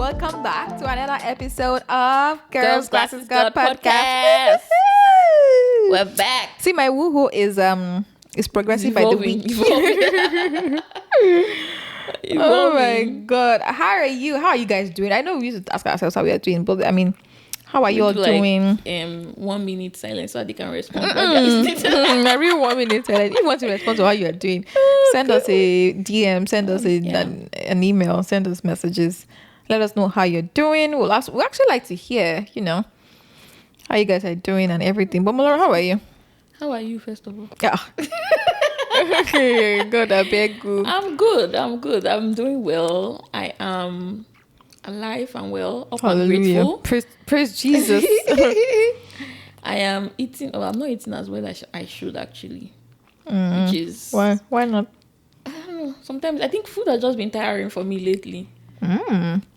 welcome back to another episode of Girls Glasses God God Podcast. We're back. See, my woohoo is progressive by the week. Oh my god, how are you? How are you guys doing? I know we used to ask ourselves how we are doing, but I mean, how are you all doing? 1 minute silence so they can respond. Every 1 minute silence. If you want to respond to how you are doing, send us a DM, send us an email, send us messages. Let us know how you're doing. We actually like to hear, how you guys are doing and everything. But Malora, how are you? How are you, first of all? Yeah. Okay, God, I beg you. I'm good. I'm doing well. I am alive and well. I'm grateful. Praise Jesus. I am eating. Oh, I'm not eating as well as I should actually. Which is why not? I don't know. Sometimes I think food has just been tiring for me lately.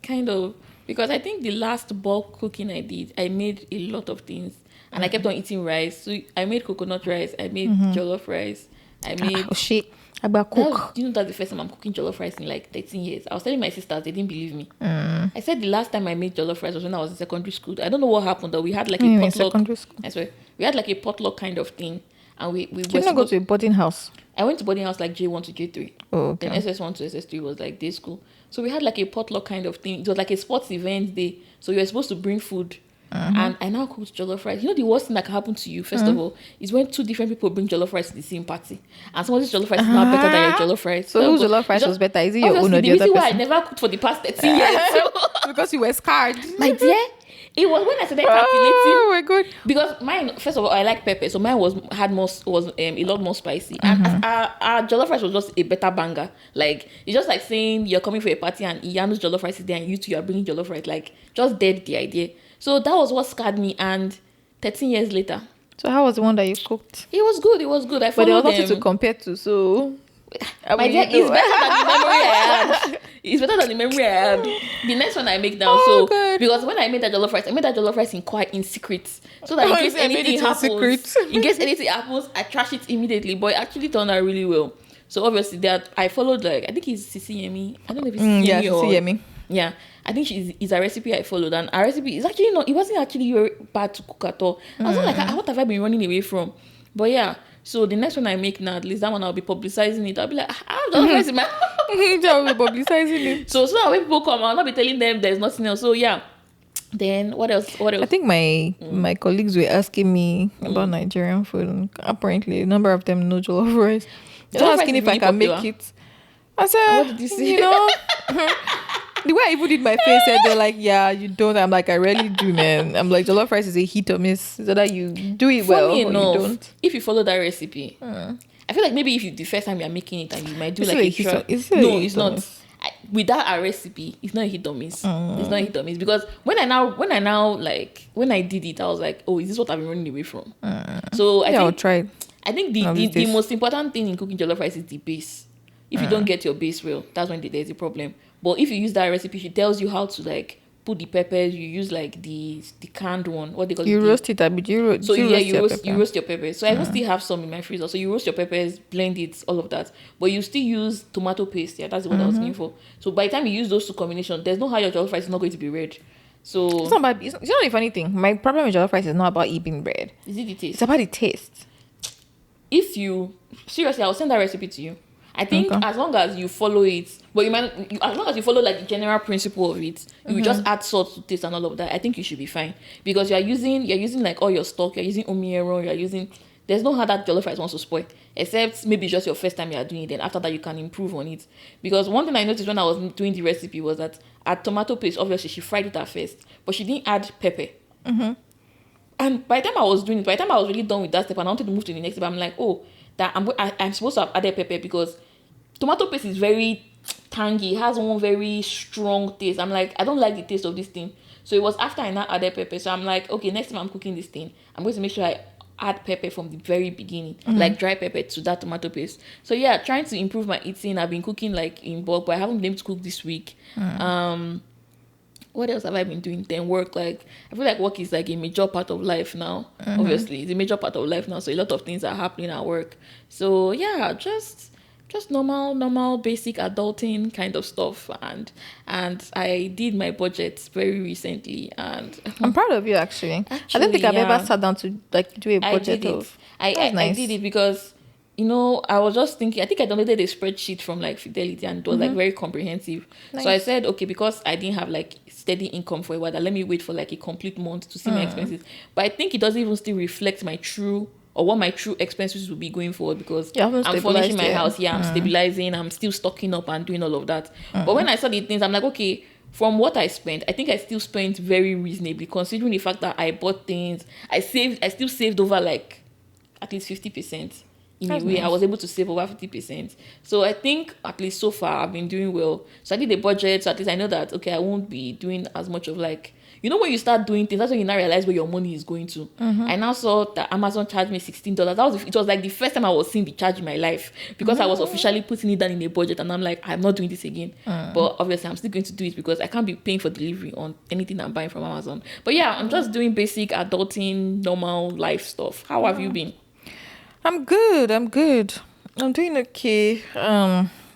Kind of, because I think the last bulk cooking I did, I made a lot of things, and I kept on eating rice. So I made coconut rice. I made jollof rice. I made I got cook. that's the first time I'm cooking jollof rice in like 13 years. I was telling my sisters, they didn't believe me. I said the last time I made jollof rice was when I was in secondary school. I don't know what happened, though. We had like a potluck. Secondary school. I swear, we had like a potluck kind of thing, and we Did you not go to a boarding house? I went to boarding house like J1 to J3. Oh, okay. Then SS1 to SS3 was like day school. So we had like a potluck kind of thing. It was like a sports event day. So you were supposed to bring food. And I now cooked jollof rice. You know the worst thing that can happen to you, first of all, is when two different people bring jollof rice to the same party. And somebody's jollof rice is now better than your jollof rice. So whose jollof rice was better? Is it your own or the other person? Why I never cooked for the past 13 years. Because you were scared. My dear, it was when I started calculating. Oh my god! Because mine, first of all, I like pepper, so mine was a lot more spicy, and our jollof rice was just a better banger. Like, it's just like saying you're coming for a party and Iyanu's jollof rice is there, and you two are bringing jollof rice. Like, just dead the idea. So that was what scared me. And 13 years later, so how was the one that you cooked? It was good. I followed but there was them. nothing to compare to. So my dear, it's better than the memory I had. It's better than the memory I had. The next one I make now, because when I made that jollof rice in secret, so that in case anything happens, I trash it immediately. But it actually turned out really well. So obviously that I followed, like, I think it's Sisi Yemi. I don't know if it's Sisi Yemi or Sisi Yemi. Yeah, I think is a recipe I followed, and our recipe is actually not. It wasn't actually very bad to cook at all. I was like, what have I been running away from? But yeah. So the next one I make now, at least that one I'll be publicizing it. I'll be like, I'm just in my I'll be publicizing it. So that when people come, I'll not be telling them there's nothing else. So yeah. Then what else? I think my colleagues were asking me about Nigerian food, and apparently a number of them know jollof rice. They're asking if I can make it. I said, what did you say? The way I even did my face, they're like, yeah, you don't. I'm like, I really do, man. I'm like, jollof rice is a hit or miss. So that you do it well or you don't. If you follow that recipe, I feel like maybe if the first time you're making it and you might do like a hit. No, it's not. Without a recipe, it's not a hit or miss. It's not a hit or miss, because when I did it, I was like, oh, is this what I've been running away from? So I'll try. I think the most important thing in cooking jollof rice is the base. If you don't get your base well, that's when there's a problem. But if you use that recipe, she tells you how to like put the peppers. You use like the canned one. What they call it? You roast it a bit. You roast your peppers. So I will still have some in my freezer. So you roast your peppers, blend it, all of that. But you still use tomato paste. Yeah, that's what I was looking for. So by the time you use those two combinations, there's no how your jollof rice is not going to be red. So it's not a funny thing. My problem with jollof rice is not about it being red. Is it the taste? It's about the taste. If you seriously, I'll send that recipe to you. I think as long as you follow it, but as long as you follow like the general principle of it, you just add salt to taste and all of that. I think you should be fine, because you're using like all your stock. You're using Omi-Eron. There's no how that jollof rice wants to spoil, except maybe just your first time you're doing it. Then after that you can improve on it. Because one thing I noticed when I was doing the recipe was that at tomato paste, obviously she fried it at first, but she didn't add pepper. And by the time I was really done with that step and I wanted to move to the next step, I'm like, oh, that I'm supposed to have added pepper, because tomato paste is very tangy. It has one very strong taste. I'm like, I don't like the taste of this thing. So it was after I now added pepper. So I'm like, okay, next time I'm cooking this thing, I'm going to make sure I add pepper from the very beginning, like dry pepper to that tomato paste. So yeah, trying to improve my eating. I've been cooking like in bulk, but I haven't been able to cook this week. What else have I been doing? Then work, like I feel like work is like a major part of life now. Obviously, it's a major part of life now. So a lot of things are happening at work. So yeah, just just normal basic adulting kind of stuff, and I did my budget very recently, and I'm proud of you actually. I don't think I've ever sat down to like do a budget of. I Nice. did it because I was just thinking. I think I downloaded a spreadsheet from like Fidelity, and it was like very comprehensive. Nice. So I said, okay, because I didn't have like steady income for a while, let me wait for like a complete month to see my expenses. But I think it doesn't even still reflect my true or what my true expenses will be going forward, because I'm furnishing my house. Yeah, I'm stabilizing. I'm still stocking up and doing all of that. But when I saw the things, I'm like, okay, from what I spent, I think I still spent very reasonably, considering the fact that I bought things. I still saved over like at least 50%. In a way, nice. I was able to save over 50%. So I think at least so far I've been doing well. So I did a budget. So at least I know that, okay, I won't be doing as much of like, when you start doing things, that's when you now realize where your money is going to. I now saw that Amazon charged me $16. It was like the first time I was seeing the charge in my life, because I was officially putting it down in a budget, and I'm like, I'm not doing this again. But obviously I'm still going to do it, because I can't be paying for delivery on anything I'm buying from Amazon. But yeah, I'm just doing basic adulting, normal life stuff. How have you been? I'm good. I'm doing okay.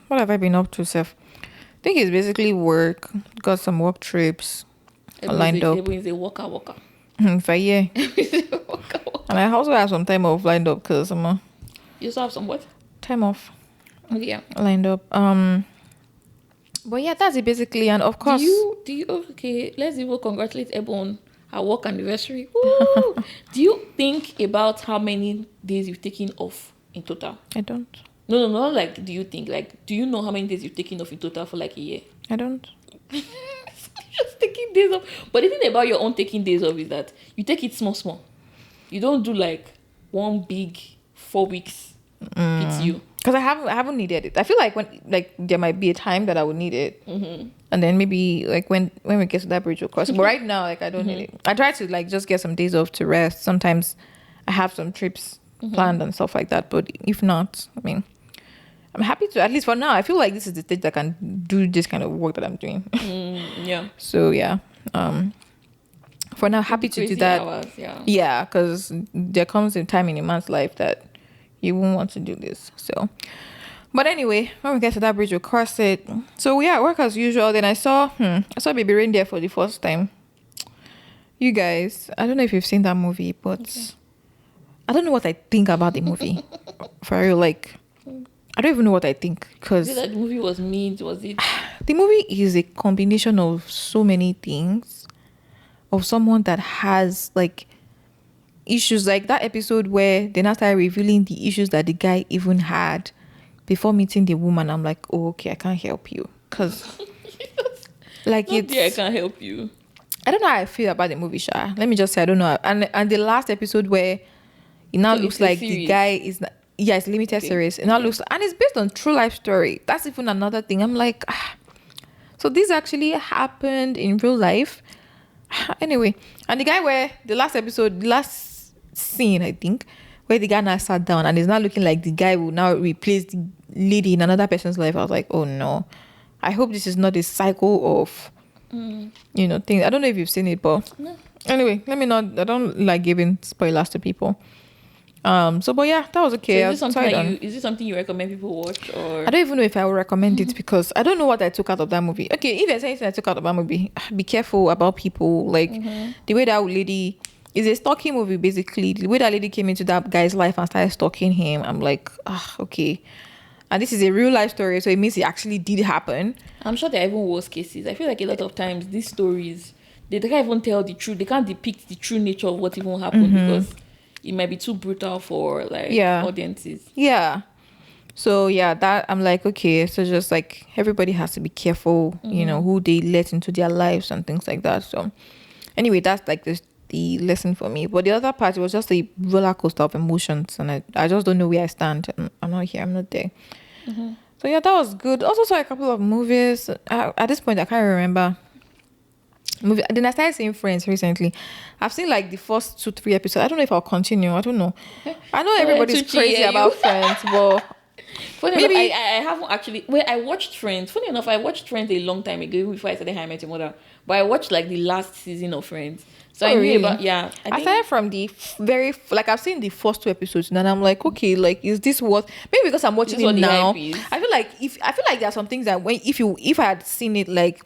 What have I been up to, Seth? I think it's basically work. Got some work trips lined up. Everyone's a worker. For yeah. And I also have some time off lined up, because you also have some what? Time off. Yeah. Lined up. But yeah, that's it basically. And of course, do you okay? Let's even congratulate Ebun. Our work anniversary. Woo! Do you think about how many days you've taken off in total? I don't. No, not like, do you think? Like, do you know how many days you've taken off in total for like a year? I don't. Just taking days off. But the thing about your own taking days off is that you take it small. You don't do like one big 4 weeks PTU. Because I haven't needed it. I feel like when there might be a time that I would need it, and then maybe like when we get to that bridge, of course. But right now, like I don't need it. I try to like just get some days off to rest. Sometimes I have some trips planned and stuff like that. But if not, I mean, I'm happy to, at least for now. I feel like this is the stage that I can do this kind of work that I'm doing. Yeah. So yeah. For now, happy to do that. Hours, yeah, because there comes a time in a man's life that you won't want to do this. So, but anyway, when we get to that bridge, we'll cross it. So yeah, work as usual. Then I saw Baby Reindeer for the first time. You guys, I don't know if you've seen that movie, but I don't know what I think about the movie. For real, like I don't even know what I think, because that the movie was mean. Was it? The movie is a combination of so many things, of someone that has like issues, like that episode where they now started revealing the issues that the guy even had before meeting the woman. I'm like, oh, okay, I can't help you, because like I can't help you. I don't know how I feel about the movie, Sha. Let me just say I don't know. And the last episode where it now looks like the guy is not, it's limited series. It now looks, and it's based on true life story. That's even another thing. I'm like, so this actually happened in real life. Anyway, and the guy where the last scene, I think, where the guy now sat down and is now looking like the guy will now replace the lady in another person's life. I was like, oh no, I hope this is not a cycle of things. I don't know if you've seen it, but anyway, I don't like giving spoilers to people. But yeah, that was okay. So is this something you recommend people watch? Or I don't even know if I would recommend it, because I don't know what I took out of that movie. Okay, if there's anything I took out of that movie, be careful about people. Like the way that lady is a stalking movie, basically. The way that lady came into that guy's life and started stalking him, I'm like, okay. And this is a real life story, so it means it actually did happen. I'm sure there are even worse cases. I feel like a lot of times these stories, they can't even tell the truth. They can't depict the true nature of what even happened, because it might be too brutal for audiences. Yeah. So yeah, that I'm like, okay, so just like everybody has to be careful, who they let into their lives and things like that. So anyway, that's like the lesson for me. But the other part was just a roller coaster of emotions, and I just don't know where I stand. I'm not here. I'm not there. So yeah, that was good. Also saw a couple of movies. At this point, I can't remember. Then I started seeing Friends recently. I've seen like the first 2-3 episodes. I don't know if I'll continue. I don't know. I know everybody's crazy about Friends, but Funny Maybe enough, I haven't actually. Well, I watched Friends. Funny enough, I watched Friends a long time ago, even before I started How I Met Your Mother. But I watched like the last season of Friends, so I knew really? about. Yeah, I started from the like I've seen the first 2 episodes and I'm like, okay, like is this what? Maybe because I'm watching This is what it the now. hype is. I feel like there are some things that if I had seen it like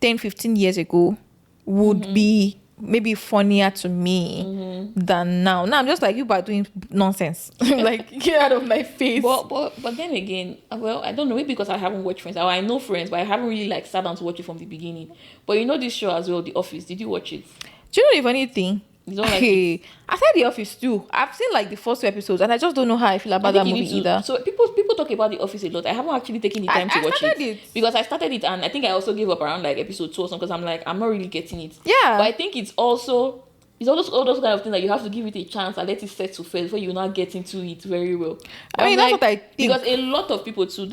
10, 15 years ago would be maybe funnier to me than now. Now I'm just like, you are doing nonsense. Like, get out of my face. But then again, well, I don't know, maybe because I haven't watched Friends, or I know Friends, but I haven't really like sat down to watch it from the beginning. But you know this show as well, The Office. Did you watch it? Do you know the funny thing? You don't like it? I said The Office too. I've seen like the first 2 episodes and I just don't know how I feel about that movie either. So people talk about The Office a lot. I haven't actually taken the time to watch it because I started it and I think I also gave up around like episode 2 or something because I'm like, I'm not really getting it. Yeah. But I think it's all those kind of things that you have to give it a chance and let it set to first before you not get into it very well. I mean, that's what I think. Because a lot of people too,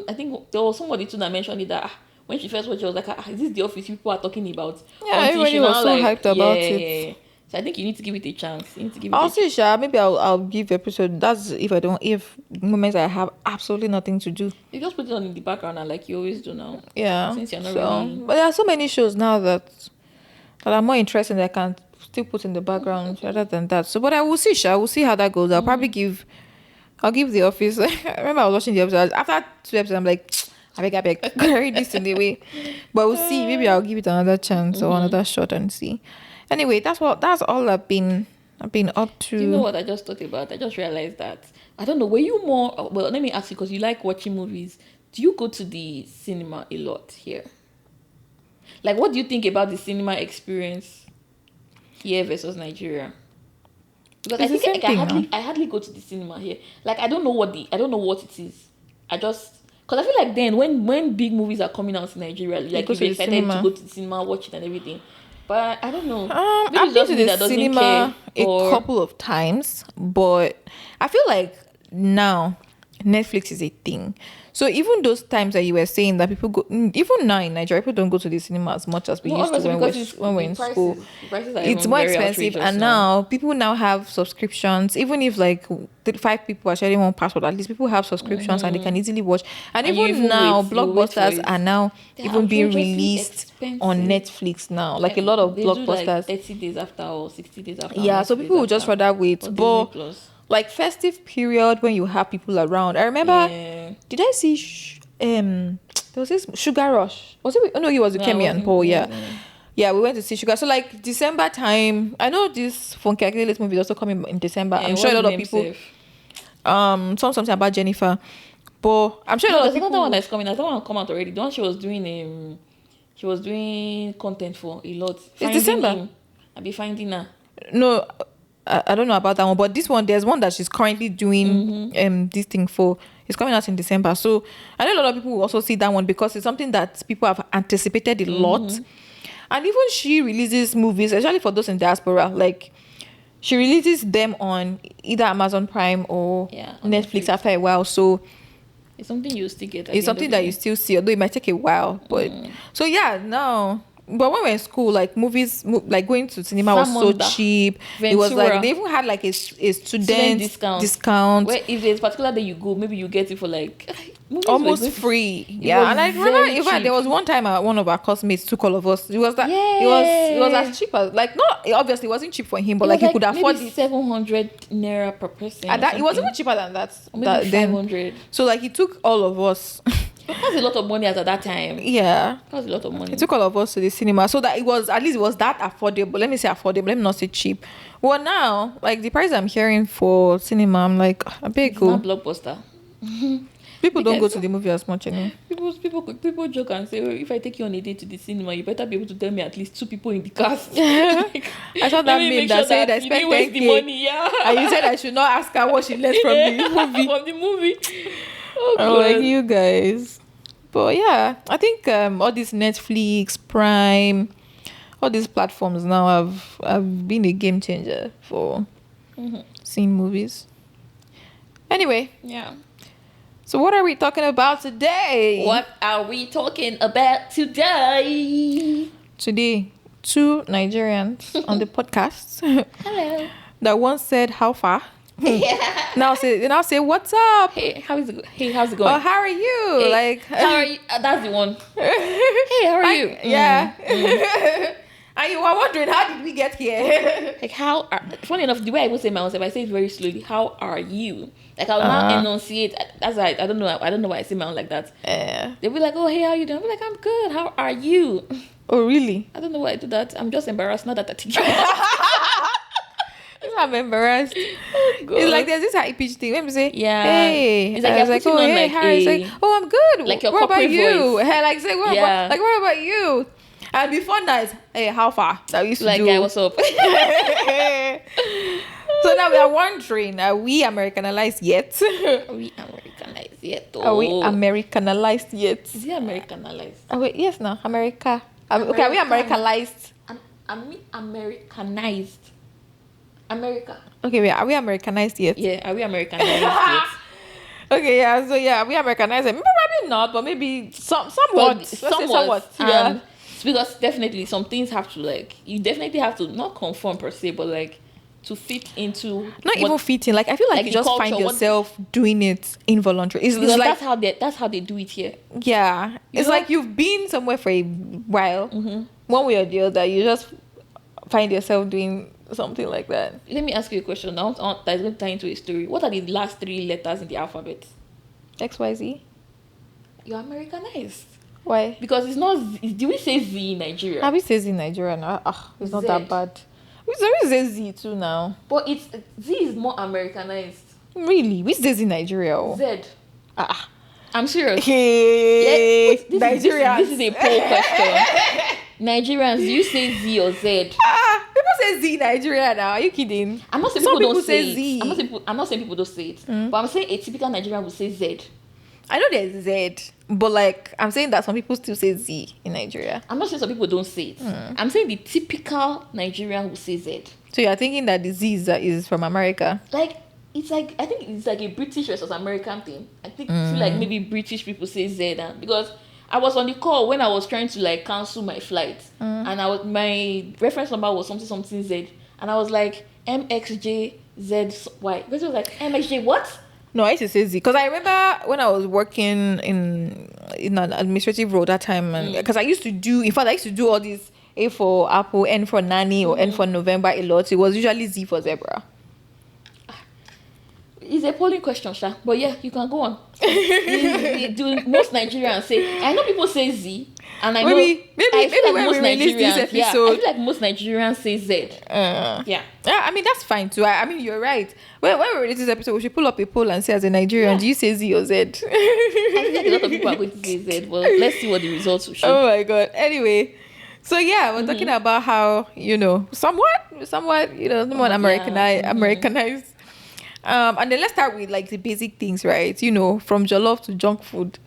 I think there was somebody too that mentioned it that when she first watched it, I was like, is this The Office people are talking about? Yeah, everybody was so hyped about it. Yeah. So I think you need to give it a chance. I'll see, Sha. Maybe I'll give episode. That's if moments I have absolutely nothing to do. You just put it on in the background and like you always do now. Yeah. Since you're not really. But there are so many shows now that are more interesting that I can still put in the background rather than that. So, but I will see, Sha. We'll see how that goes. I'll give The Office. I remember I was watching the episode. After 2 episodes, I'm like, I beg, read this in the way. But we'll see. Maybe I'll give it another chance or another shot and see. Anyway, that's all I've been up to. Do you know what I just thought about? I just realized that I don't know. Were you more? Well, let me ask you because you like watching movies. Do you go to the cinema a lot here? Like, what do you think about the cinema experience here versus Nigeria? Because I think I hardly go to the cinema here. Like, I don't know what it is. Because I feel like then when big movies are coming out in Nigeria, like you're excited to go to the cinema, watch it and everything. But I don't know. I've been to the cinema a couple of times, but I feel like now Netflix is a thing. So even those times that you were saying that people go, even now in Nigeria, people don't go to the cinema as much as we used to when we're in school. It's more expensive, and now people now have subscriptions. Even if like 5 people are sharing one password, at least people have subscriptions and they can easily watch. And even now, blockbusters are now even being released on Netflix now. Like a lot of blockbusters, 30 days after or 60 days after. Yeah, so people will just rather wait. But like festive period when you have people around. I remember, did I see there was this Sugar Rush? Was it? Oh no, it was with Kemi and Paul. Yeah, we went to see Sugar. So like December time, I know this Funky Akindele's movie is also coming in December. I'm sure a lot of people something about Jennifer, but I'm sure a lot of people. Another one that's coming. That one come out already. The one she was doing content for a lot. It's December. I'll be finding her. No, I don't know about that one, but this one, there's one that she's currently doing this thing for. It's coming out in December. So I know a lot of people will also see that one because it's something that people have anticipated a lot. And even she releases movies, especially for those in diaspora, like she releases them on either Amazon Prime or Netflix after a while. So it's something you still get. It's something that you still see, although it might take a while. But so yeah, no. But when we were in school, like movies, like going to cinema was so cheap. Ventura. It was like they even had like a student discount. Where if there's a particular day you go, maybe you get it for like almost free. Yeah, and I remember in fact there was one time one of our classmates took all of us. It was that it was as cheap as like not obviously it wasn't cheap for him, but like he could afford it. 700 naira per person. And that it was even cheaper than that. Maybe 500. So like he took all of us. That's a lot of money at that time. Yeah. That's a lot of money. It took all of us to the cinema. So that it was that affordable. Let me say affordable. Let me not say cheap. Well now, like the price I'm hearing for cinema, I'm like, a big go. It's not blockbuster. People don't go to the movie as much anymore. People joke and say, if I take you on a date to the cinema, you better be able to tell me at least 2 people in the cast. I saw that meme that said I spent 10K. The money, and you said I should not ask her what she learned from the movie. From the movie. Like you guys. But yeah, I think all this Netflix, Prime, all these platforms now have been a game changer for seeing movies. Anyway. Yeah. So what are we talking about today? What are we talking about today? Today, 2 Nigerians on the podcast. Hello. That one said, how far? Yeah. Now say, what's up? Hey, how's it going? Or how are you? Hey, Like, how are you? That's the one. Hey, how are you? Yeah. And you were wondering, how did we get here? Like, funny enough, the way I even say myself, I say it very slowly. How are you? Like, I'll now enunciate. That's why I don't know why I say my own like that. They'll be like, oh, hey, how you doing? I'll be like, I'm good. How are you? Oh, really? I don't know why I do that. I'm just embarrassed. Not that I think about. I'm embarrassed. It's like there's this high pitch thing. Let me say, Yeah. hey. It's like I was like, oh, hey, how are you? It's like, oh, I'm good. Like your what about corporate you? voice. Hey, like, say, what about you? And before that, hey, how far? That we used to like, do. guy, what's up? So now we are wondering, are we Americanized yet? Are we Americanized yet? Are we Americanized yet? Is it Americanized? Oh, wait, yes, no, America. Okay, are we Americanized? Am we Americanized? America. Okay, wait, are we Americanized yet? Yeah, are we Americanized yet? Okay, yeah, so yeah, we Americanized. Probably not, but maybe somewhat. Let's say somewhat. Yeah. Because definitely some things have to, like, you definitely have to not conform per se, but like to fit into even fitting. Like, I feel like you just culture, find yourself doing it involuntarily. It's like that's how they do it here. Yeah, it's like you've been somewhere for a while, one way or the other. You just find yourself doing something like that. Let me ask you a question now. That's going to tie into a story. What are the last 3 letters in the alphabet? XYZ. You're Americanized. Why? Because it's not. Do we say Z in Nigeria? Have we say Z in Nigeria now? It's not Z. that bad. We say Z too now. But Z is more Americanized. Really? We say Z in Nigeria. Oh. Z. I'm serious. Hey, Nigerians. This is a poll question. Nigerians, do you say Z or Z? People say Z in Nigeria now. Are you kidding? I'm not saying Some people don't say say Z. it. I'm not saying people don't say it. But I'm saying a typical Nigerian would say Z. I know there's Z, but like I'm saying that some people still say Z in Nigeria. I'm not saying some people don't say it. I'm saying the typical Nigerian will say Z. So you're thinking that the Z is from America? Like, it's like, I think it's like a British versus American thing. I think feel like maybe British people say Z, because I was on the call when I was trying to like cancel my flight, and my reference number was something Z, and I was like MXJZY. Because it was like MXJ what? No, I used to say Z because I remember when I was working in an administrative role that time, and because I used to do all these A for Apple, N for Nanny, or N for November a lot. It was usually Z for zebra. It's a polling question, Sha. But yeah, you can go on. Do most Nigerians say? I know people say Z, and I know maybe most Nigerians. I feel like most Nigerians say Z. Yeah. I mean that's fine too. I mean you're right. When we release this episode, we should pull up a poll and say, as a Nigerian, do you say Z or Z? I feel like a lot of people are going to say Z. Well, let's see what the results will show. Oh my god. Anyway. So yeah, we're talking about how, somewhat, somewhat Americanized. And then let's start with like the basic things, right? From jollof to junk food.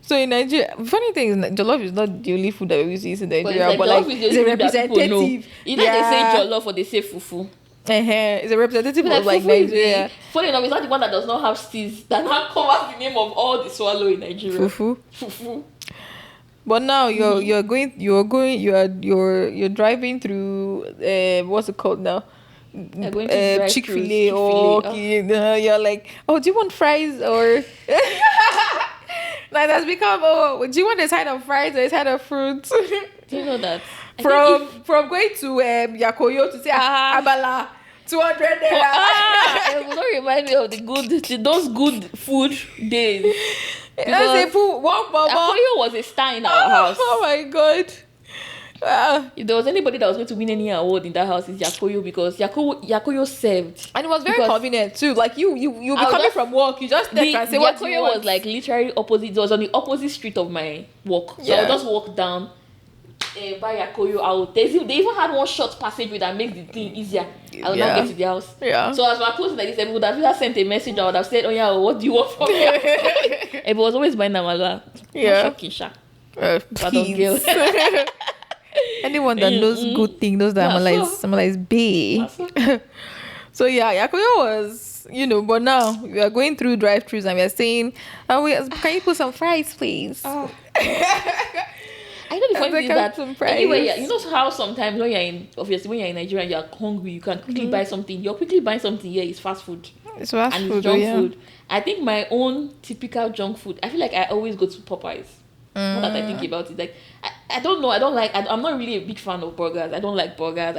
So in Nigeria, funny thing is jollof is not the only food that we use in Nigeria, but it's a representative. Either they say jollof or they say fufu. It's a representative of like Nigeria. Funny enough, it's not the one that does not have steez that now covers the name of all the swallow in Nigeria. Fufu. But now you're driving through what's it called now? Chick-fil-A or you're like, oh, do you want fries or like that's become, oh, do you want a side of fries or a side of fruit? Do you know that? From going to Yakoyo to say Abala 200 naira. It will not remind me of those good food days. Because Yakoyo was a star in our house. Oh my god. If there was anybody that was going to win any award in that house, it's Yakoyo, because Yakoyo served, and it was very convenient too. Like you be coming from work, you just step and say what you want. Yakoyo was like literally opposite. It was on the opposite street of my work, so I would just walk down by Yakoyo. They even had one short passageway that makes the thing easier. I would not get to the house. Yeah. So as we're closing like this, I would have either sent a message, I would have said, "Oh yeah, what do you want from me?" It was always buying Namala. Yeah. Shocking, Sha. Please. Anyone that knows good thing knows that Amala is big. So yeah, Yakoyo was, but now we are going through drive-thrus and we are saying, can you put some fries, please? I I know the funny thing is that anyway, price. you know how sometimes when you're in Nigeria, you're hungry, you can quickly buy something. You're quickly buying something here. It's fast food. It's fast And food, it's junk yeah. food. I think my own typical junk food. I feel like I always go to Popeyes. Not that I think about it. Like I don't know. I'm not really a big fan of burgers. I don't like burgers.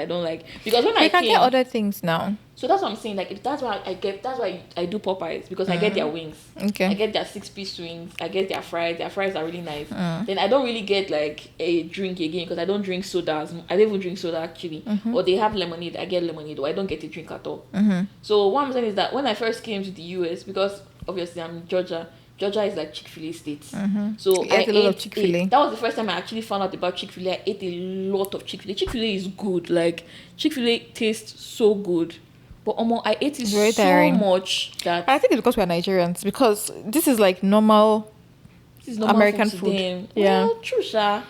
Because when You can get other things now. so that's what I'm saying. Like if that's why I do Popeyes, because I get their wings. Okay. I get their 6-piece wings. I get their fries. Their fries are really nice. Then I don't really get like a drink again, because I don't drink sodas. I don't even drink soda actually. Or they have lemonade. I get lemonade. Or I don't get a drink at all. So what I'm saying is that when I first came to the US, because obviously I'm in Georgia. Georgia is like Chick-fil-A state. So I ate a lot of Chick-fil-A. That was the first time I actually found out about Chick-fil-A. I ate a lot of Chick-fil-A. Chick-fil-A is good. Like Chick-fil-A tastes so good. But I ate it very so tiring. much that I think it's because we're Nigerians. Because this is like normal. this is normal American to food. them. Yeah. Well, true, sha.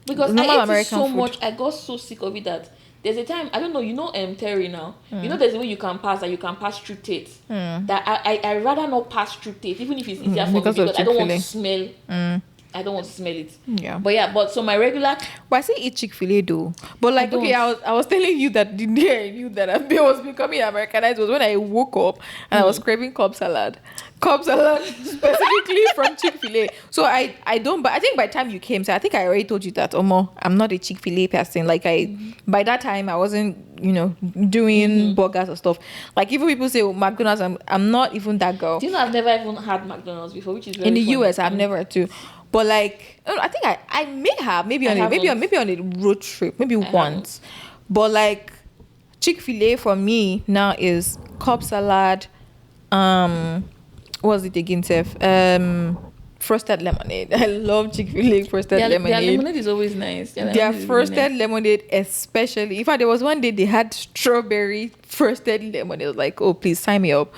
Because Normal I ate American it so food. much, I got so sick of it that there's a time, I don't know, Terry now. You know, there's a way you can pass, that you can pass through Tate. That I rather not pass through Tate, even if it's easier for me, because of because I don't want to Chick-fil-A. smell. I don't want to smell it. Yeah. But so my regular. But I still eat Chick-fil-A though. But like, okay, I was telling you that the day I knew that I was becoming Americanized was when I woke up and I was craving Cobb salad. Cobb salad specifically from Chick-fil-A. So I don't, but I think by the time you came, so I think I already told you that, Omo, I'm not a Chick-fil-A person. Like by that time I wasn't, doing burgers or stuff. Like even people say, McDonald's, I'm not even that girl. Do you know I've never even had McDonald's before, which is very In the funny. US, I've never too. But like, I think I may have maybe on a road trip, maybe once. But like, Chick-fil-A for me now is Cobb salad. What was it again, Seth? Frosted lemonade. I love Chick-fil-A frosted lemonade. Their lemonade is always nice. Their frosted lemonade, especially. In fact, there was one day they had strawberry frosted lemonade. I was like, oh, please sign me up.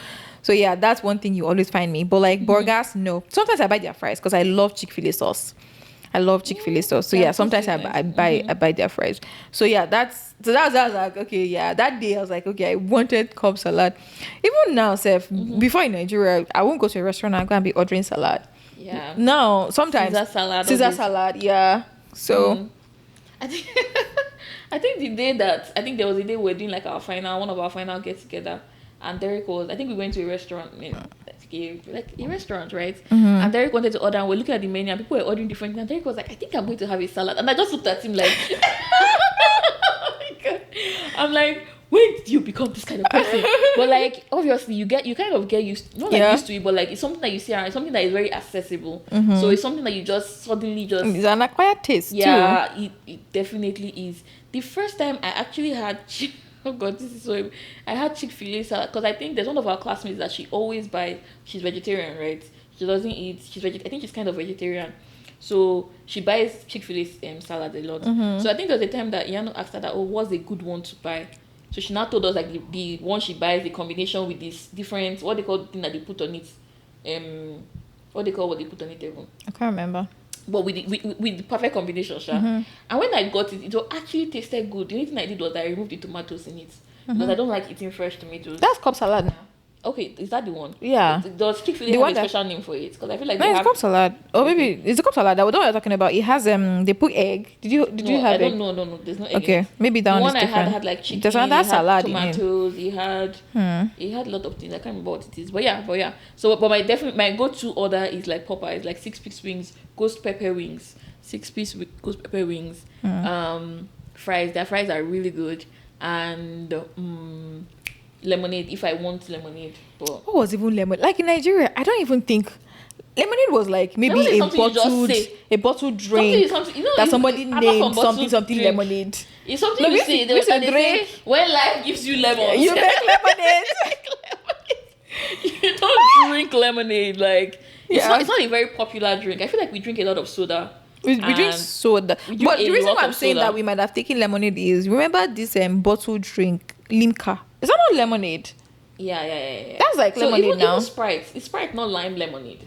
So yeah, that's one thing you always find me. But like burgers, no. Sometimes I buy their fries because I love Chick-fil-A sauce. I love Chick-fil-A sauce. So yeah, sometimes I buy their fries. So yeah, that's like, okay, yeah. That day I was like, okay, I wanted Cobb salad. Even now, Seth, before in Nigeria, I won't go to a restaurant and go and be ordering salad. Yeah. No, sometimes Caesar salad, yeah. So I think there was a day we were doing like one of our final get together, and Derek I think we went to a restaurant, like a restaurant, right? And Derek wanted to order, and we're looking at the menu, and people were ordering different things. And Derek was like, I think I'm going to have a salad, and I just looked at him like, I'm like, when did you become this kind of person? But like, obviously, you kind of get used, not like used to it, but like it's something that you see around, something that is very accessible. So it's something that you just suddenly it's an acquired taste. Yeah, too. it definitely is. The first time I actually had oh god, this is so. I had Chick-fil-A salad because I think there's one of our classmates that she always buys. She's vegetarian, right? She doesn't eat. I think she's kind of vegetarian. So she buys Chick-fil-A salad a lot. So I think there was a time that Yano asked her that, oh, what's a good one to buy? So she now told us like the one she buys, the combination with this different, what they call the thing that they put on it. What they put on it, even. I can't remember. But with the perfect combination, sure. And when I got it, it actually tasted good. The only thing I did was I removed the tomatoes in it. Because I don't like eating fresh tomatoes. That's Cobb salad now. Okay, is that the one? Yeah. Does Chick-fil-A have a special name for it? Because I feel like it's Cobb salad. Or maybe it's the Cobb salad. That what you're talking about. It has they put egg. Did you have egg? No. There's no egg. Okay, maybe that one is different. I had like chicken. There's another salad. Tomatoes. It had a lot of things. I can't remember what it is. But yeah. So, but my go-to order is like Popeyes, like 6-piece wings, ghost pepper wings, 6-piece ghost pepper wings, fries. Their fries are really good, and lemonade if I want lemonade. But what was even lemon? Like in Nigeria, I don't even think lemonade was like maybe a bottled drink that somebody named something lemonade. It's something you say. They say when life gives you lemons, you make lemonade. You don't drink lemonade. Like it's not a very popular drink. I feel like we drink a lot of soda. We drink soda. But the reason why I'm saying that we might have taken lemonade is, remember this bottled drink, Limca? Is that not lemonade? Yeah. That's like lemonade even, now. Even Sprite. It's Sprite, not lime lemonade.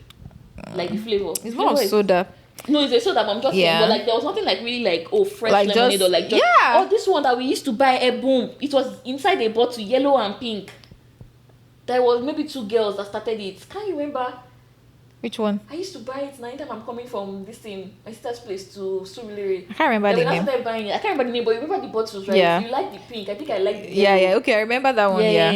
Like the flavor. It's more soda. No, it's a soda, but I'm just saying. But like there was nothing like really like fresh like lemonade or like this one that we used to buy Ebun. It was inside a bottle, yellow and pink. There was maybe 2 girls that started it. Can't you remember? Which one? I used to buy it anytime I'm coming from this thing, my sister's place to Surulere. I can't remember the name. I buying it. I can't remember the name, but you remember the bottles, right? Yeah. You like the pink. I think I like the Yeah, yellow. yeah. Okay, I remember that one. Yeah.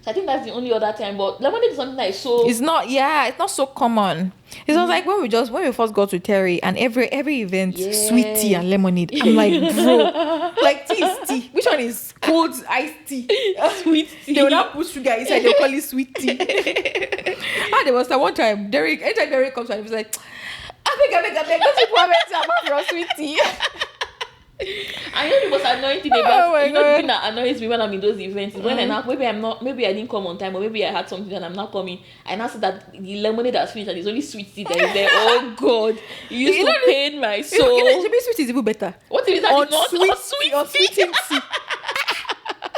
So I think that's the only other time. But lemonade is something that is so. It's not. Yeah, it's not so common. It was like when we first got to Terry, and every event, sweet tea and lemonade. I'm like, bro, like tea is tea. Which one is cold iced tea? Sweet tea. They will not put sugar inside. They'll call it sweet tea. And there was that one time, anytime Derek comes and he was like, I beg, those people are meant to sweet tea. I know the most annoying thing about the thing that annoys me when I'm in those events is when maybe I didn't come on time, or maybe I had something and I'm not coming. And I said that the lemonade has finished and there's only sweet tea that is there. Oh God, you used to pain my soul. Maybe sweet is even better. What is that? On Not sweet tea.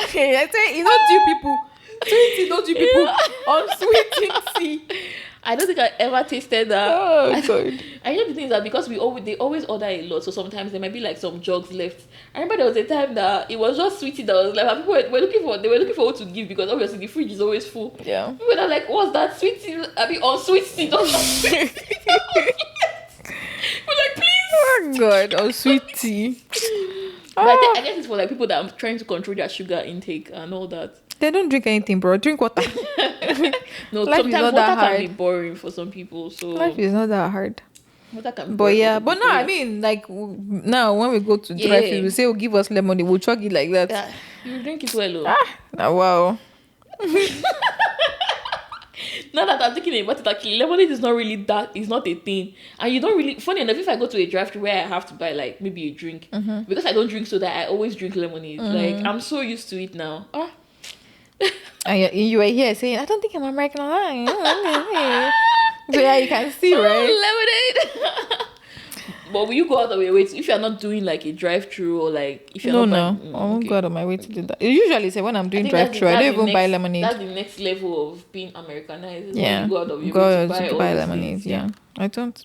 Okay, I say it's not you people. Sweet tea, not you people. On sweet tea. I don't think I ever tasted that. Oh God! I know the thing is that because they always order a lot, so sometimes there might be like some jugs left. I remember there was a time that it was just sweetie that was like, people were looking for what to give, because obviously the fridge is always full. Yeah. People were like, what's that sweetie? I mean, on sweet tea, don't sweet tea. We're like, please. Oh God! On sweet tea. But I guess it's for like people that are trying to control their sugar intake and all that. They don't drink anything, bro. Drink water. No, life sometimes water can be boring for some people. So life is not that hard. Water can be but yeah, but no, I mean, like now when we go to drive, we say, "Oh, give us lemonade." We'll chug it like that. Yeah, you drink it well. Wow. Now that I'm thinking about it, actually, lemonade is not really that. It's not a thing, and you don't really. Funny enough, if I go to a drive-thru where I have to buy like maybe a drink, because I don't drink soda, I always drink lemonade. Like I'm so used to it now. And you were here saying, "I don't think I'm American." So yeah, you can see, right? Lemonade. But will you go out of your way if you're not doing like a drive-thru, or like if you're not buying, I won't go out of my way to do that. Usually say when I'm doing drive-thru, I don't even buy lemonade. That's the next level of being Americanized. Yeah, you go out of your way to buy lemonade. Things, yeah, I don't.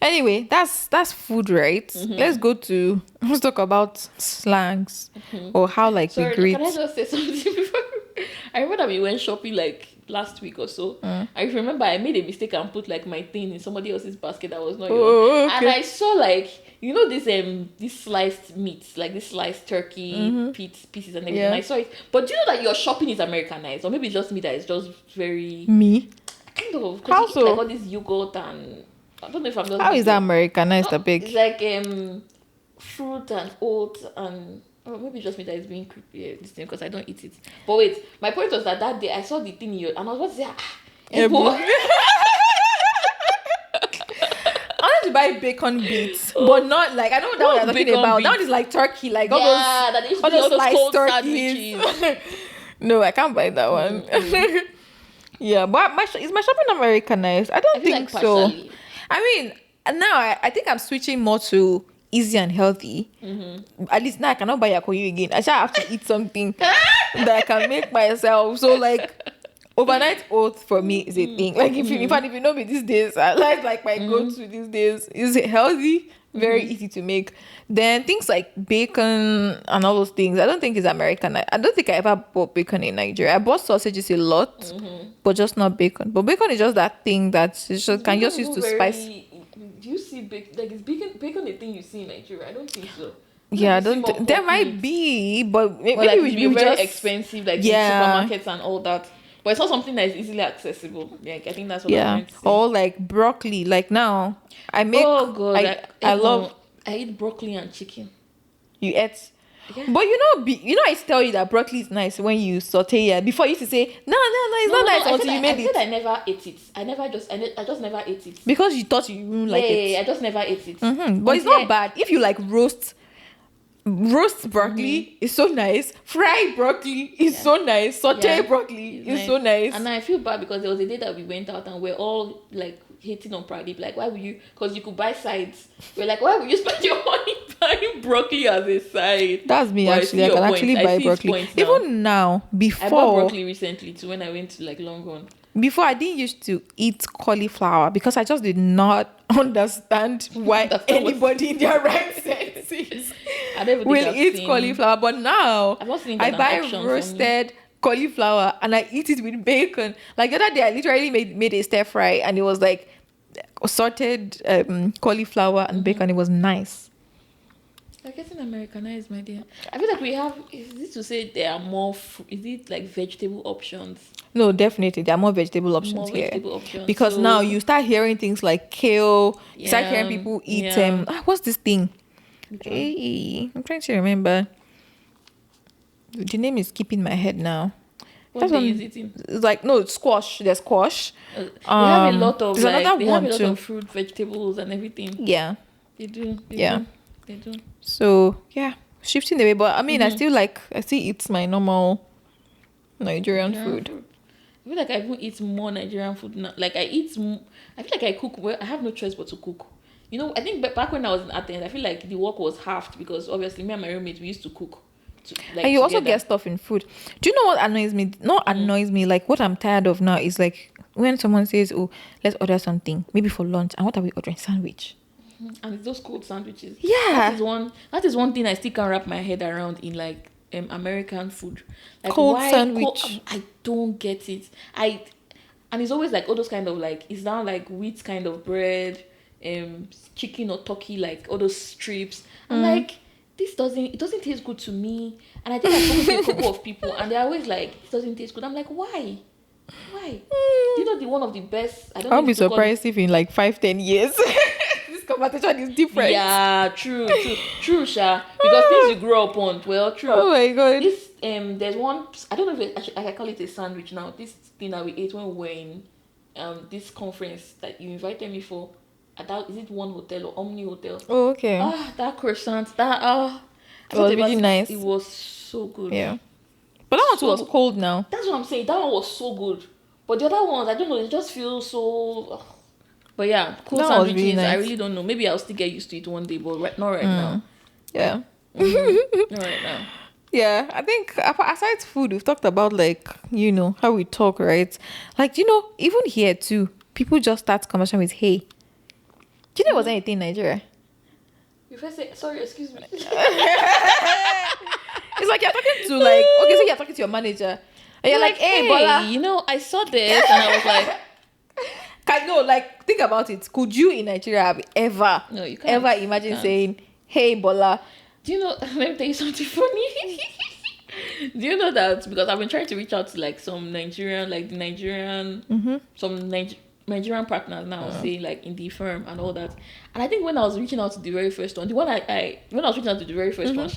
Anyway, that's food, right? Let's talk about slangs or how we greet. Can I just say something before? I remember that we went shopping like last week or so. I remember I made a mistake and put like my thing in somebody else's basket that was not yours. Okay. And I saw this sliced meat, like this sliced turkey pieces and everything. Yeah. I saw it. But do you know that your shopping is Americanized? Or maybe it's just me that is just very... Me? Kind of. How so? Like all this yogurt and... I don't know if I'm just... How is that Americanized a big? It's like fruit and oats and... Oh, maybe it's just me that is being creepy this thing because I don't eat it. But wait, my point was that day I saw the thing and I was about to say, Ebun. I want to buy bacon bits, but not like I know that what you're talking about. That one is like turkey, like all those sliced turkeys. No, I can't buy that one. Yeah, but is my shopping Americanized? I don't think so. I mean, now I think I'm switching more to easy and healthy. At least now I cannot buy yakoyu again. I shall have to eat something that I can make myself. So like overnight oats for me is a thing. Like if you know me these days, I like my go-to these days is healthy, very easy to make. Then things like bacon and all those things, I don't think is American. I don't think I ever bought bacon in Nigeria. I bought sausages a lot, but just not bacon. But bacon is just that thing that can just use to spice. Do you see is bacon a thing you see in Nigeria? I don't think so. Yeah, I don't. There might be, but maybe like we very expensive, like in supermarkets and all that. But it's not something that is easily accessible. Like I think that's what I'm trying to say. Or like broccoli. Like now, I make. Oh God, I eat broccoli and chicken. You ate. Yeah. But I used to tell you that broccoli is nice when you saute it. Before you used to say, no, it's not nice until you made it. I said I never ate it. I just never ate it. Because you thought you wouldn't like it. Yeah, I just never ate it. But it's not bad. If you like roast broccoli is so nice. Fried broccoli is so nice. Saute broccoli is so nice. And I feel bad because there was a day that we went out and we're all like hating on Pradeep. Like, why would you? Because you could buy sides. We're like, why would you spend your money buying broccoli as a side? That's me actually. I can actually buy broccoli. Even now, before I bought broccoli recently too when I went to like Longhorn. Before I didn't used to eat cauliflower because I just did not understand why anybody in their right senses will eat cauliflower. But now I buy roasted cauliflower and I eat it with bacon. Like the other day I literally made a stir fry and it was like Sorted cauliflower and bacon. It was nice. They're getting Americanized, my dear. I feel like we have. Is this to say there are more? Is it like vegetable options? No, definitely there are more vegetable options More here. vegetable options. Because now you start hearing things like kale. You start Yeah, hearing people eat yeah. what's this thing? Which one? Hey, I'm trying to remember. The name is keeping my head now. What they is eating? It's like no, it's squash. There's squash. They have a lot of there's like. another They have one a lot too. of fruit, vegetables, and everything. Yeah. They do. Yeah. They do. So yeah, shifting away. But I mean, I still eat my normal Nigerian food. I feel like I even eat more Nigerian food now. Like I feel like I cook well. I have no choice but to cook. You know, I think back when I was in Athens, I feel like the work was halved because obviously me and my roommate we used to cook. And you also get stuff in food. Do you know what annoys me? Not annoys me. Like what I'm tired of now is like when someone says, "Oh, let's order something, maybe for lunch." And what are we ordering? Sandwich. And it's those cold sandwiches. Yeah. That is one thing I still can't wrap my head around in like American food. Like Cold sandwich. I don't get it. And it's always like all those kind of like it's now like wheat kind of bread, chicken or turkey, like all those strips. I'm like, it doesn't taste good to me. And I think I've spoken to a couple of people and they're always like, it doesn't taste good. I'm like, why? Do you know one of the best? I don't know. I'll be surprised if in like 5-10 years this conversation is different. Yeah, true, Sha. Because things you grow up on. Well, true. Oh my god. This there's one. I don't know if I can call it a sandwich now. This thing that we ate when we were in this conference that you invited me for. Is it One Hotel or Omni Hotel? Oh, okay. That croissant. It was really nice. It was so good. Yeah. But that one was cold now. That's what I'm saying. That one was so good. But the other ones, I don't know. It just feels so. But yeah, cool That was sandwiches. really nice. I really don't know. Maybe I'll still get used to it one day, but not right now. Yeah. Not right now. Yeah, I think aside food, we've talked about like, you know, how we talk, right? Like, you know, even here too, people just start conversation with, hey. Do you know it was anything in Nigeria? You first say, sorry, excuse me. It's like you're talking to like, okay, so you're talking to your manager. And you're like, hey, Bola. You know, I saw this and I was like... like, think about it. Could you in Nigeria have ever, no, you can't. imagine saying, hey, Bola? Do you know, let me tell you something funny. Do you know that, because I've been trying to reach out to like some Nigerian, like the Nigerian, some Nigerian partners now, say like in the firm and all that. And I think when I was reaching out to the very first one, when I was reaching out to the very first one,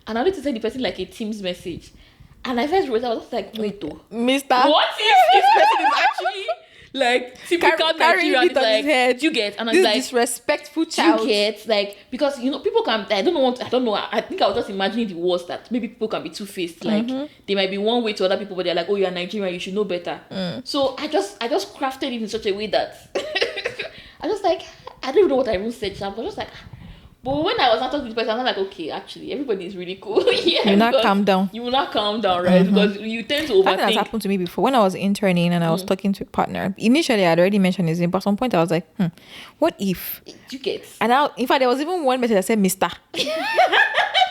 and I wanted to send the person like a Teams message. And I first wrote, I was just like, wait, though. Mister. What if this person is actually like typical Nigerian? It's like, head. You get, and I this was like, disrespectful child. You get, like, because you know, people can. I don't know. I think I was just imagining the worst, that maybe people can be two-faced. Like they might be one way to other people, but they're like, oh, you're Nigerian, you should know better. So I just crafted it in such a way that I just like, I don't even know what I even said. I was just like. But when I was not talking to the person, I'm like, okay, actually, everybody is really cool. Yeah, you not calm down. You will not calm down, right? Because you tend to overthink. That has happened to me before. When I was interning and I was talking to a partner, initially I had already mentioned his name, but at some point I was like, what if? You get. And in fact, there was even one message that said Mister. In fact,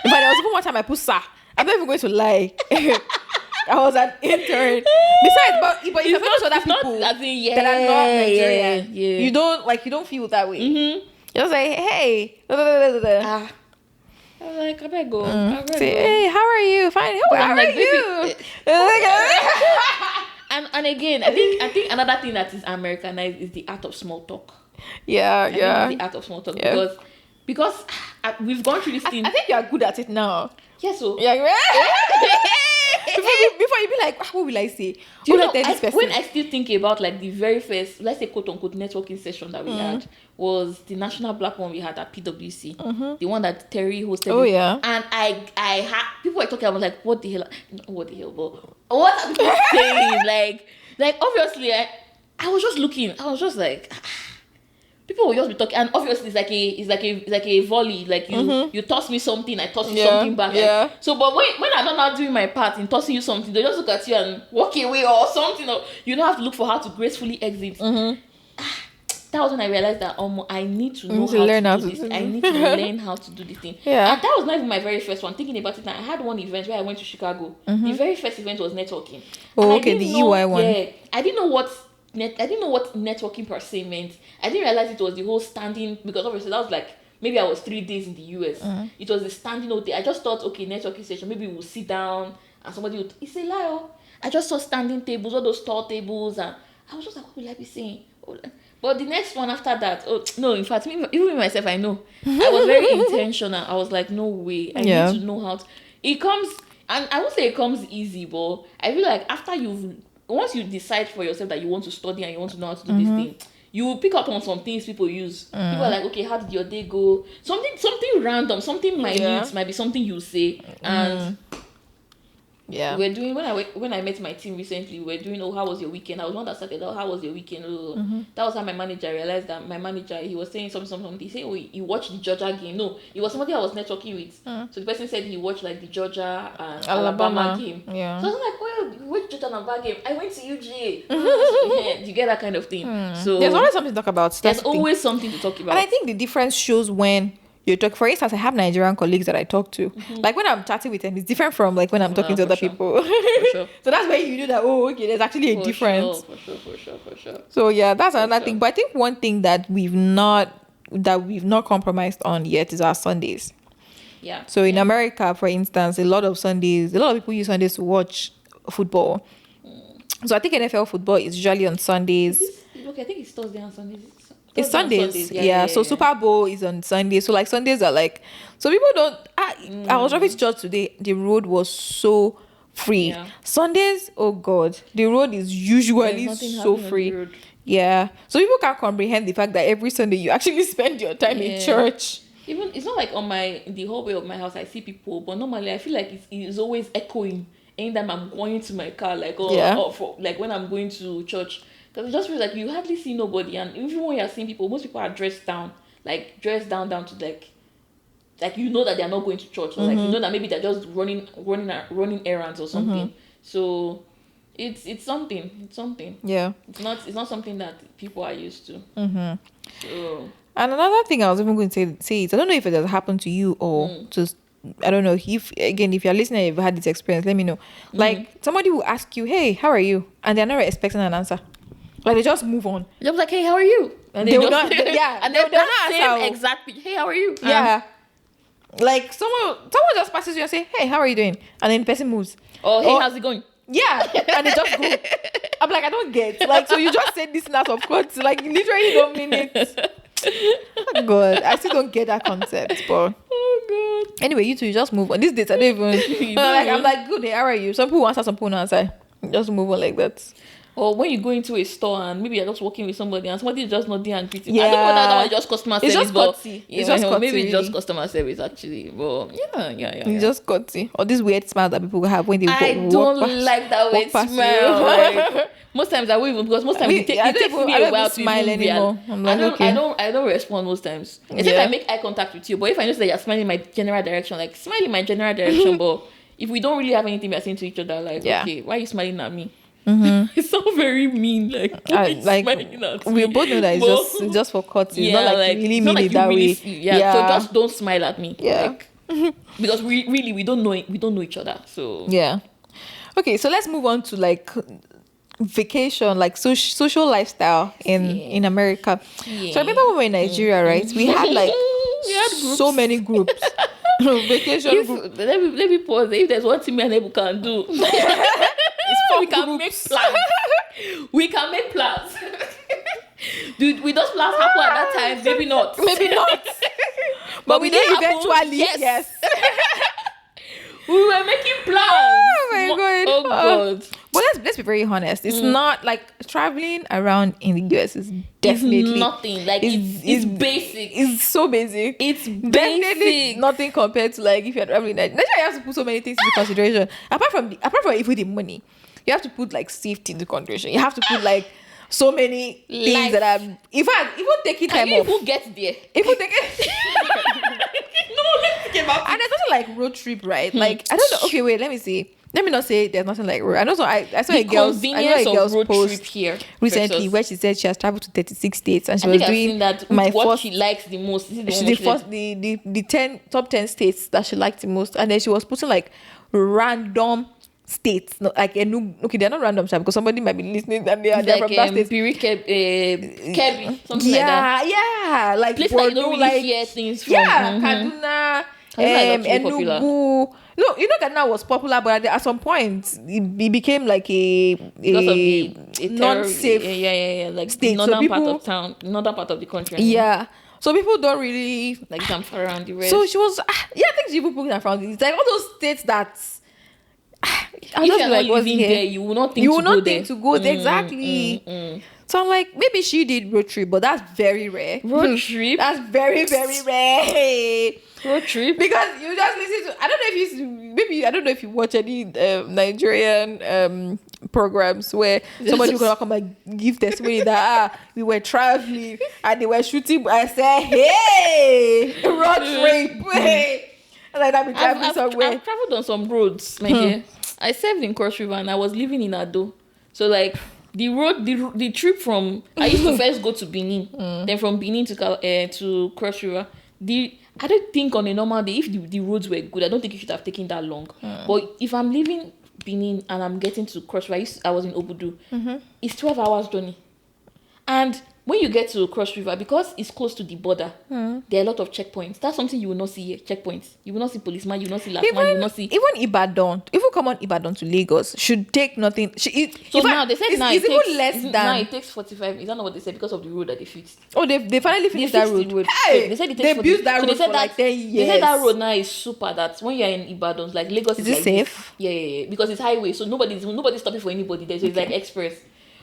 there was even one time I put Sir. I'm not even going to lie. I was an intern. Besides, but if you're talking to other people that are not Nigerian, you don't feel that way. You're like, hey. I was like, I better go. Say, hey, how are you? Fine. How are you? And again, I think another thing that is Americanized is the art of small talk. Yeah. The art of small talk, because we've gone through this thing. I think you are good at it now. Yes, so yeah. Before you be like, what will I say? Do you know, when I still think about like the very first, let's say quote unquote networking session that we had, was the national black one we had at PwC, the one that Terry hosted. Oh yeah. And I had people were talking. I was like, what the hell? Not what the hell, but what are people saying? like obviously, I was just looking. I was just like. People will just be talking, and obviously it's like a volley. Like you toss me something, I toss you something back. Yeah. So, but when I'm not doing my part in tossing you something, they just look at you and walk away or something. Or you don't have to look for how to gracefully exit. That was when I realized that I need to know how to do this. I need to learn how to do this thing. Yeah. And that was not even my very first one. Thinking about it now, I had one event where I went to Chicago. The very first event was networking. Oh, okay, the EY one. Yeah, I didn't know what I didn't know what networking per se meant. I didn't realize it was the whole standing, because obviously that was like, maybe I was 3 days in the US. It was the standing all day. I just thought, okay, networking session, maybe we'll sit down and somebody would, it's a lie. Oh. I just saw standing tables, all those tall tables, and I was just like, what will I be saying? But the next one after that, oh no, in fact, even me myself, I know. I was very intentional. I was like, no way. I need to know how to. It comes, and I won't say it comes easy, but I feel like once you decide for yourself that you want to study and you want to know how to do this thing, you will pick up on some things people use. People are like, okay, how did your day go? Something random, something minute might be something you say, and we're doing, when I met my team recently, we're doing, oh, how was your weekend? I was one that started, oh, how was your weekend? Oh, that was how my manager realized that my manager, he was saying something. He said, oh, you watched the Georgia game. No, it was somebody I was networking with. So the person said he watched like the Georgia and Alabama game. Yeah. So I was like, well, you watched Georgia and Alabama game. I went to UGA. Yeah, you get that kind of thing. So there's always something to talk about. There's always something to talk about. And I think the difference shows when you talk. For instance, I have Nigerian colleagues that I talk to. Like when I'm chatting with them, it's different from like when I'm talking to other people. For sure. So that's where you know that, oh, okay, there's actually a difference. For sure. So yeah, that's another thing. But I think one thing that we've not compromised on yet is our Sundays. Yeah. So in America, for instance, a lot of people use Sundays to watch football. So I think NFL football is usually on Sundays. Okay, I think it's Thursday and Sundays. It's Sundays. Yeah. So Super Bowl is on Sundays. So like Sundays are like, so people don't. I was driving to church today. The road was so free. Yeah. Sundays, oh God, the road is usually so free. Yeah. So people can't comprehend the fact that every Sunday you actually spend your time in church. Even it's not like the hallway of my house I see people, but normally I feel like it's always echoing anytime I'm going to my car, like like when I'm going to church. Because it just feels like you hardly see nobody, and even when you're seeing people, most people are dressed down to like you know that they're not going to church, or like you know that maybe they're just running errands or something. So it's something. Yeah. It's not something that people are used to. So. And another thing I was even going to say is, I don't know if it has happened to you or just, I don't know, if you're listening and you've had this experience, let me know. Like somebody will ask you, hey, how are you? And they're not expecting an answer. Like they just move on. They're like, hey, how are you? And they will not, and they're not answer exactly. Hey, how are you? Yeah. Like someone just passes you and say, hey, how are you doing? And then the person moves. Oh, hey, how's it going? Yeah, and they just go. I'm like, I don't get. Like, so you just said this now, of course. Like, literally don't mean it. Oh God, I still don't get that concept, but oh God. Anyway, you two, you just move on. These dates I don't even. I'm like, good. Hey, how are you? Some people answer, some people don't answer. Just move on like that. Or when you go into a store and maybe you're just working with somebody and somebody is just not there and greeting. Yeah. I don't know that one is just customer service. It's just courtesy. It's just courtesy. Maybe it's just customer service actually. But yeah. It's just courtesy. Or this weird smile that people have when they walk I don't like that weird smile. Like, most times I won't even, because most times it takes me a while to smile anymore. I'm like, I don't respond most times. Except I make eye contact with you. But if I notice that you're smiling in my general direction, like smile in my general direction, but if we don't really have anything we're saying to each other, like, okay, why are you smiling at me? It's so very mean. Like we both know that it's just for courtesy. It's not like you really mean it that way. So just don't smile at me. Yeah. Like, because we don't know each other. So yeah. Okay, so let's move on to like vacation, like social lifestyle in America. Yeah. So I remember when we were in Nigeria, right? We had like so many groups. Vacation group. Let me pause. If there's one thing me and Ebun can do, we can make plans. We can make plans. Dude, we those plans happen at that time? Maybe not. But we did eventually. Yes. We were making plans. Oh my God. Oh God. But let's be very honest. It's not like traveling around in the US is definitely it's nothing. Like it's basic. It's so basic. It's definitely basic. Nothing compared to like if you're traveling. Nigeria, you have to put so many things into consideration. Apart from even the money, you have to put like safety into consideration. You have to put like so many things that are. In fact, even taking time off. Who gets there? Even take it. No, let's think about it. And there's nothing like road trip, right? Like I don't know. Okay, wait. Let me see. Let me not say there's nothing like road. I know. So I saw a girl's post here recently where she said she has traveled to 36 states and she was doing what she likes the most. The top 10 states that she liked the most, and then she was putting like random states, not like okay, they're not random sha, because somebody might be listening and they're like from that state. Kebbi, something like that. Yeah, like Place Borno, that you don't really like hear things from. yeah, Kaduna, Kaduna is actually popular. Enugu. No, Kaduna was popular, but at some point it became like Because of the non-safe yeah, like state. northern So people, part of town, northern part of the country. yeah. So people don't really like Zamfara and the rest. So she was, yeah, I think she even put that from. It's like all those states that. If you're not living there, you will not think to go there. Exactly. So I'm like, maybe she did road trip, but that's very rare. Road trip? That's very, very rare. Road trip? Because you just listen to, I don't know if you watch any Nigerian programs where somebody will come and give testimony that we were traveling and they were shooting. I said, hey, road trip. Hey. Like that, I've traveled on some roads, my dear. I served in Cross River and I was living in Ado. So like the trip from I used to first go to Benin, then from Benin to Cross River. I don't think on a normal day, if the roads were good, I don't think it should have taken that long. But if I'm leaving Benin and I'm getting to Cross River, I was in Obudu. It's 12 hours journey, and when you get to Cross River, because it's close to the border, there are a lot of checkpoints. That's something you will not see here. Checkpoints. You will not see policeman. You will not see last man. You will not see. Even Ibadan. If you come on Ibadan to Lagos, should take nothing. Now they said it takes 45. Is that not what they said because of the road that they fixed? Oh, they finally fixed that road. The road. Hey, they said it takes they built that road for like 10 years. They said that road now is super. That when you are in Ibadan, like Lagos, is it like safe? Yeah, because it's highway, so nobody's stopping for anybody there. So it's like express.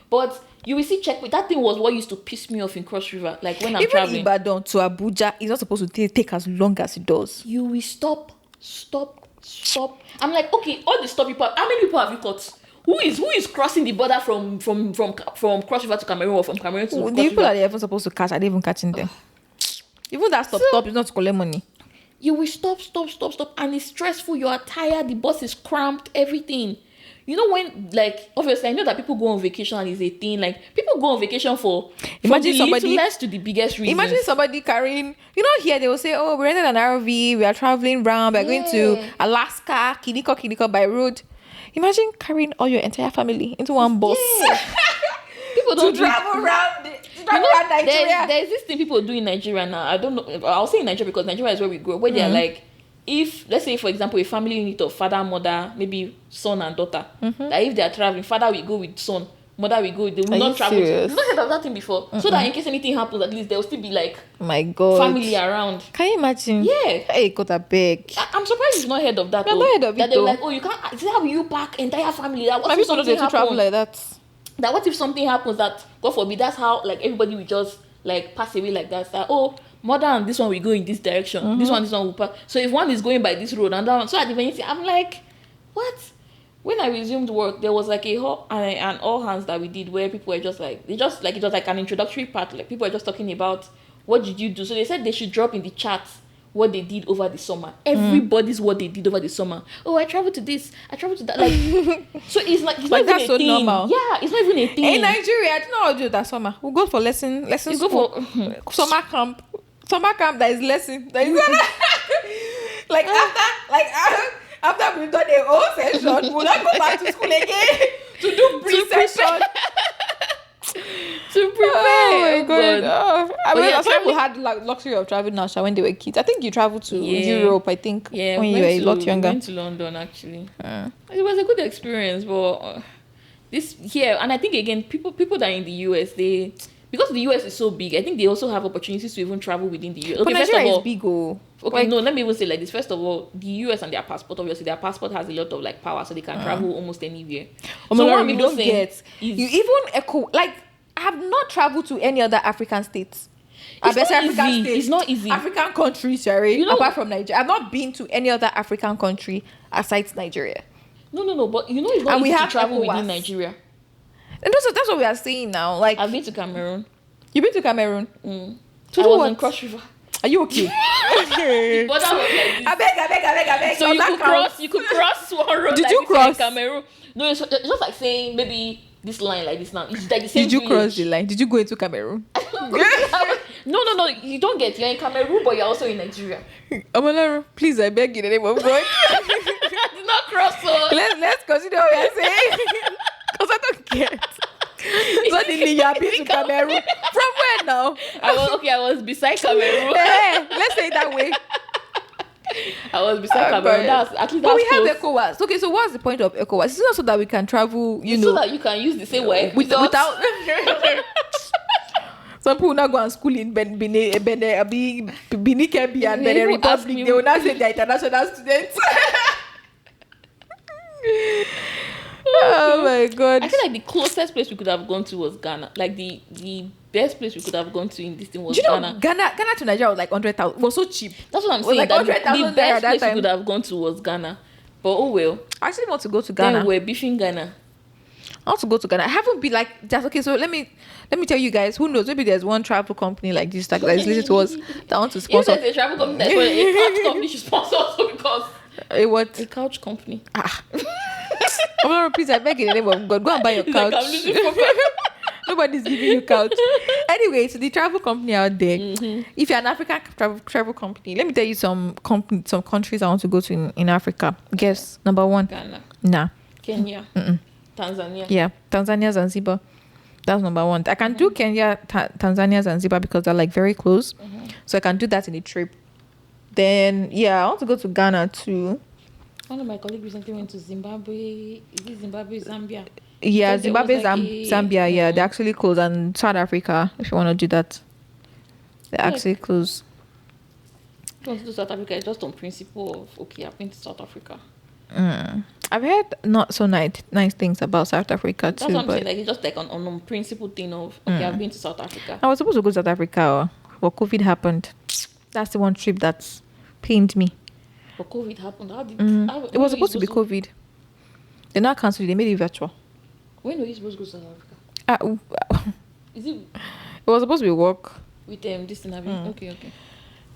But you will see checkpoint. That thing was what used to piss me off in Cross River. Like when I'm traveling. Even Ibadan to Abuja is not supposed to take as long as it does. You will stop. I'm like, okay, all the stop people. How many people have you caught? Who is crossing the border from Cross River to Cameroon or from Cameroon to Cross River? The people that they're even supposed to catch are they even catching them? Even that stop is not to collect money. You will stop, and it's stressful. You are tired. The bus is cramped. Everything. You know when, like, obviously I know that people go on vacation and it's a thing. Like people go on vacation for imagine the somebody littlest to the biggest reason. Imagine somebody carrying, here they will say, oh, we rented an RV, we are traveling round, we're going to Alaska, Kiniko by road. Imagine carrying all your entire family into one bus. Yeah. People don't travel around Nigeria. There's this thing people do in Nigeria now. I don't know. I'll say in Nigeria because Nigeria is where we grew up. Where they're like, if let's say for example a family unit of father, mother, maybe son and daughter, that if they are traveling, father will go with son, mother will go with, they will not travel. You've not heard of that thing before. So that in case anything happens, at least there will still be like my God family around. Can you imagine? Yeah. Hey, got a big. I'm surprised you've not heard of that. I've not heard of that it. They're like, oh, you can't. Is that how you pack entire family? That what if something happens? Travel like that. That what if something happens that God forbid? That's how like everybody will just like pass away like that. That mother and this one will go in this direction. This one will pass. So if one is going by this road and that one, so at the anything, I'm like, what? When I resumed work, there was like an all hands that we did where people were just like, it was like an introductory part. Like people were just talking about what did you do. So they said they should drop in the chat what they did over the summer. Everybody's what they did over the summer. Oh, I traveled to this, I traveled to that. Like, so it's like it's not even a thing. Normal. Yeah, it's not even a thing. In Nigeria, I don't know how to do that summer. We'll go for lesson school. Go for summer camp. Summer camp that is lesson. That is like after we've done a whole session, we'll not go back to school again to do pre-session. To prepare. Oh my God. I mean, some people had luxury of traveling now when they were kids. I think you traveled to Europe, I think, when you were a lot younger. We went to London, actually. It was a good experience, but this here, and I think, again, people that are in the US, because the US is so big, I think they also have opportunities to even travel within the US. Okay, but Nigeria is big, Okay, no, let me even say like this. First of all, the US and their passport, obviously, their passport has a lot of like power, so they can travel almost anywhere. So what we don't get, you even echo, like, I have not traveled to any other African states. It's not easy. African countries, sorry, apart from Nigeria. I've not been to any other African country aside Nigeria. No, but it's not easy to travel within Nigeria. And that's what we are saying now. Like, I've been to Cameroon. You've been to Cameroon? I was in Cross River. Are you okay? The border was like this. I beg. So you could cross one road. Did you cross Cameroon? No, it's just like saying maybe this line like this now. It's like the same. Did you cross the line? Did you go into Cameroon? No. You don't get. You're in Cameroon, but you're also in Nigeria. Omo-Olorun, please, I beg you in the name of God. I did not cross Let's consider what we're saying. Because I don't get. Suddenly you have been to Cameroon. From where now? I was beside Cameroon. Let's say it that way. I was beside Cameroon. At least but we close. have ECOWAS. Okay, so what's the point of ECOWAS? It's not so that we can travel, so that you can use the same way without some people now go and school in Benin Kebbi and Benin Republic. They will not say they're international students. Oh my god. I feel like the closest place we could have gone to was Ghana. Like the best place we could have gone to in this thing was Ghana. Ghana to Nigeria was like 100,000. It was so cheap. That's what I'm saying. Like that the best place we could have gone to was Ghana. But oh well. I actually want to go to Ghana. Then we're beefing Ghana. I want to go to Ghana. I haven't been like that. Okay, so let me tell you guys. Who knows? Maybe there's one travel company like this that is listening to us that want to sponsor. If there's a travel company, that's what a couch company should sponsor also because what? A couch company. Oh, please, I beg in the name of God, go and buy your couch. Nobody's giving you couch. Anyway, so the travel company out there. If you're an African travel company, let me tell you some countries I want to go to in Africa. Guess number 1. Ghana. Nah. Kenya. Tanzania. Yeah, Tanzania, Zanzibar. That's number 1. I can do Kenya, Tanzania, Zanzibar because they're like very close. So I can do that in a trip. Then I want to go to Ghana too. One of my colleagues recently went to Zimbabwe. Is it Zimbabwe, Zambia? Yeah, Zimbabwe, Zambia. Yeah, they're actually close. And South Africa, if you want to do that, they're actually close. If you want to do South Africa, it's just on principle of, okay, I've been to South Africa. I've heard not so nice things about South Africa too. That's what I'm saying. Like, it's just like on principle thing of, okay, I've been to South Africa. I was supposed to go to South Africa, but COVID happened. That's the one trip that's pained me. But COVID happened. How did it was supposed to be COVID. They now cancelled it. They made it virtual. When were you supposed to go to South Africa? Is it? It was supposed to be work. With this thing having. Okay.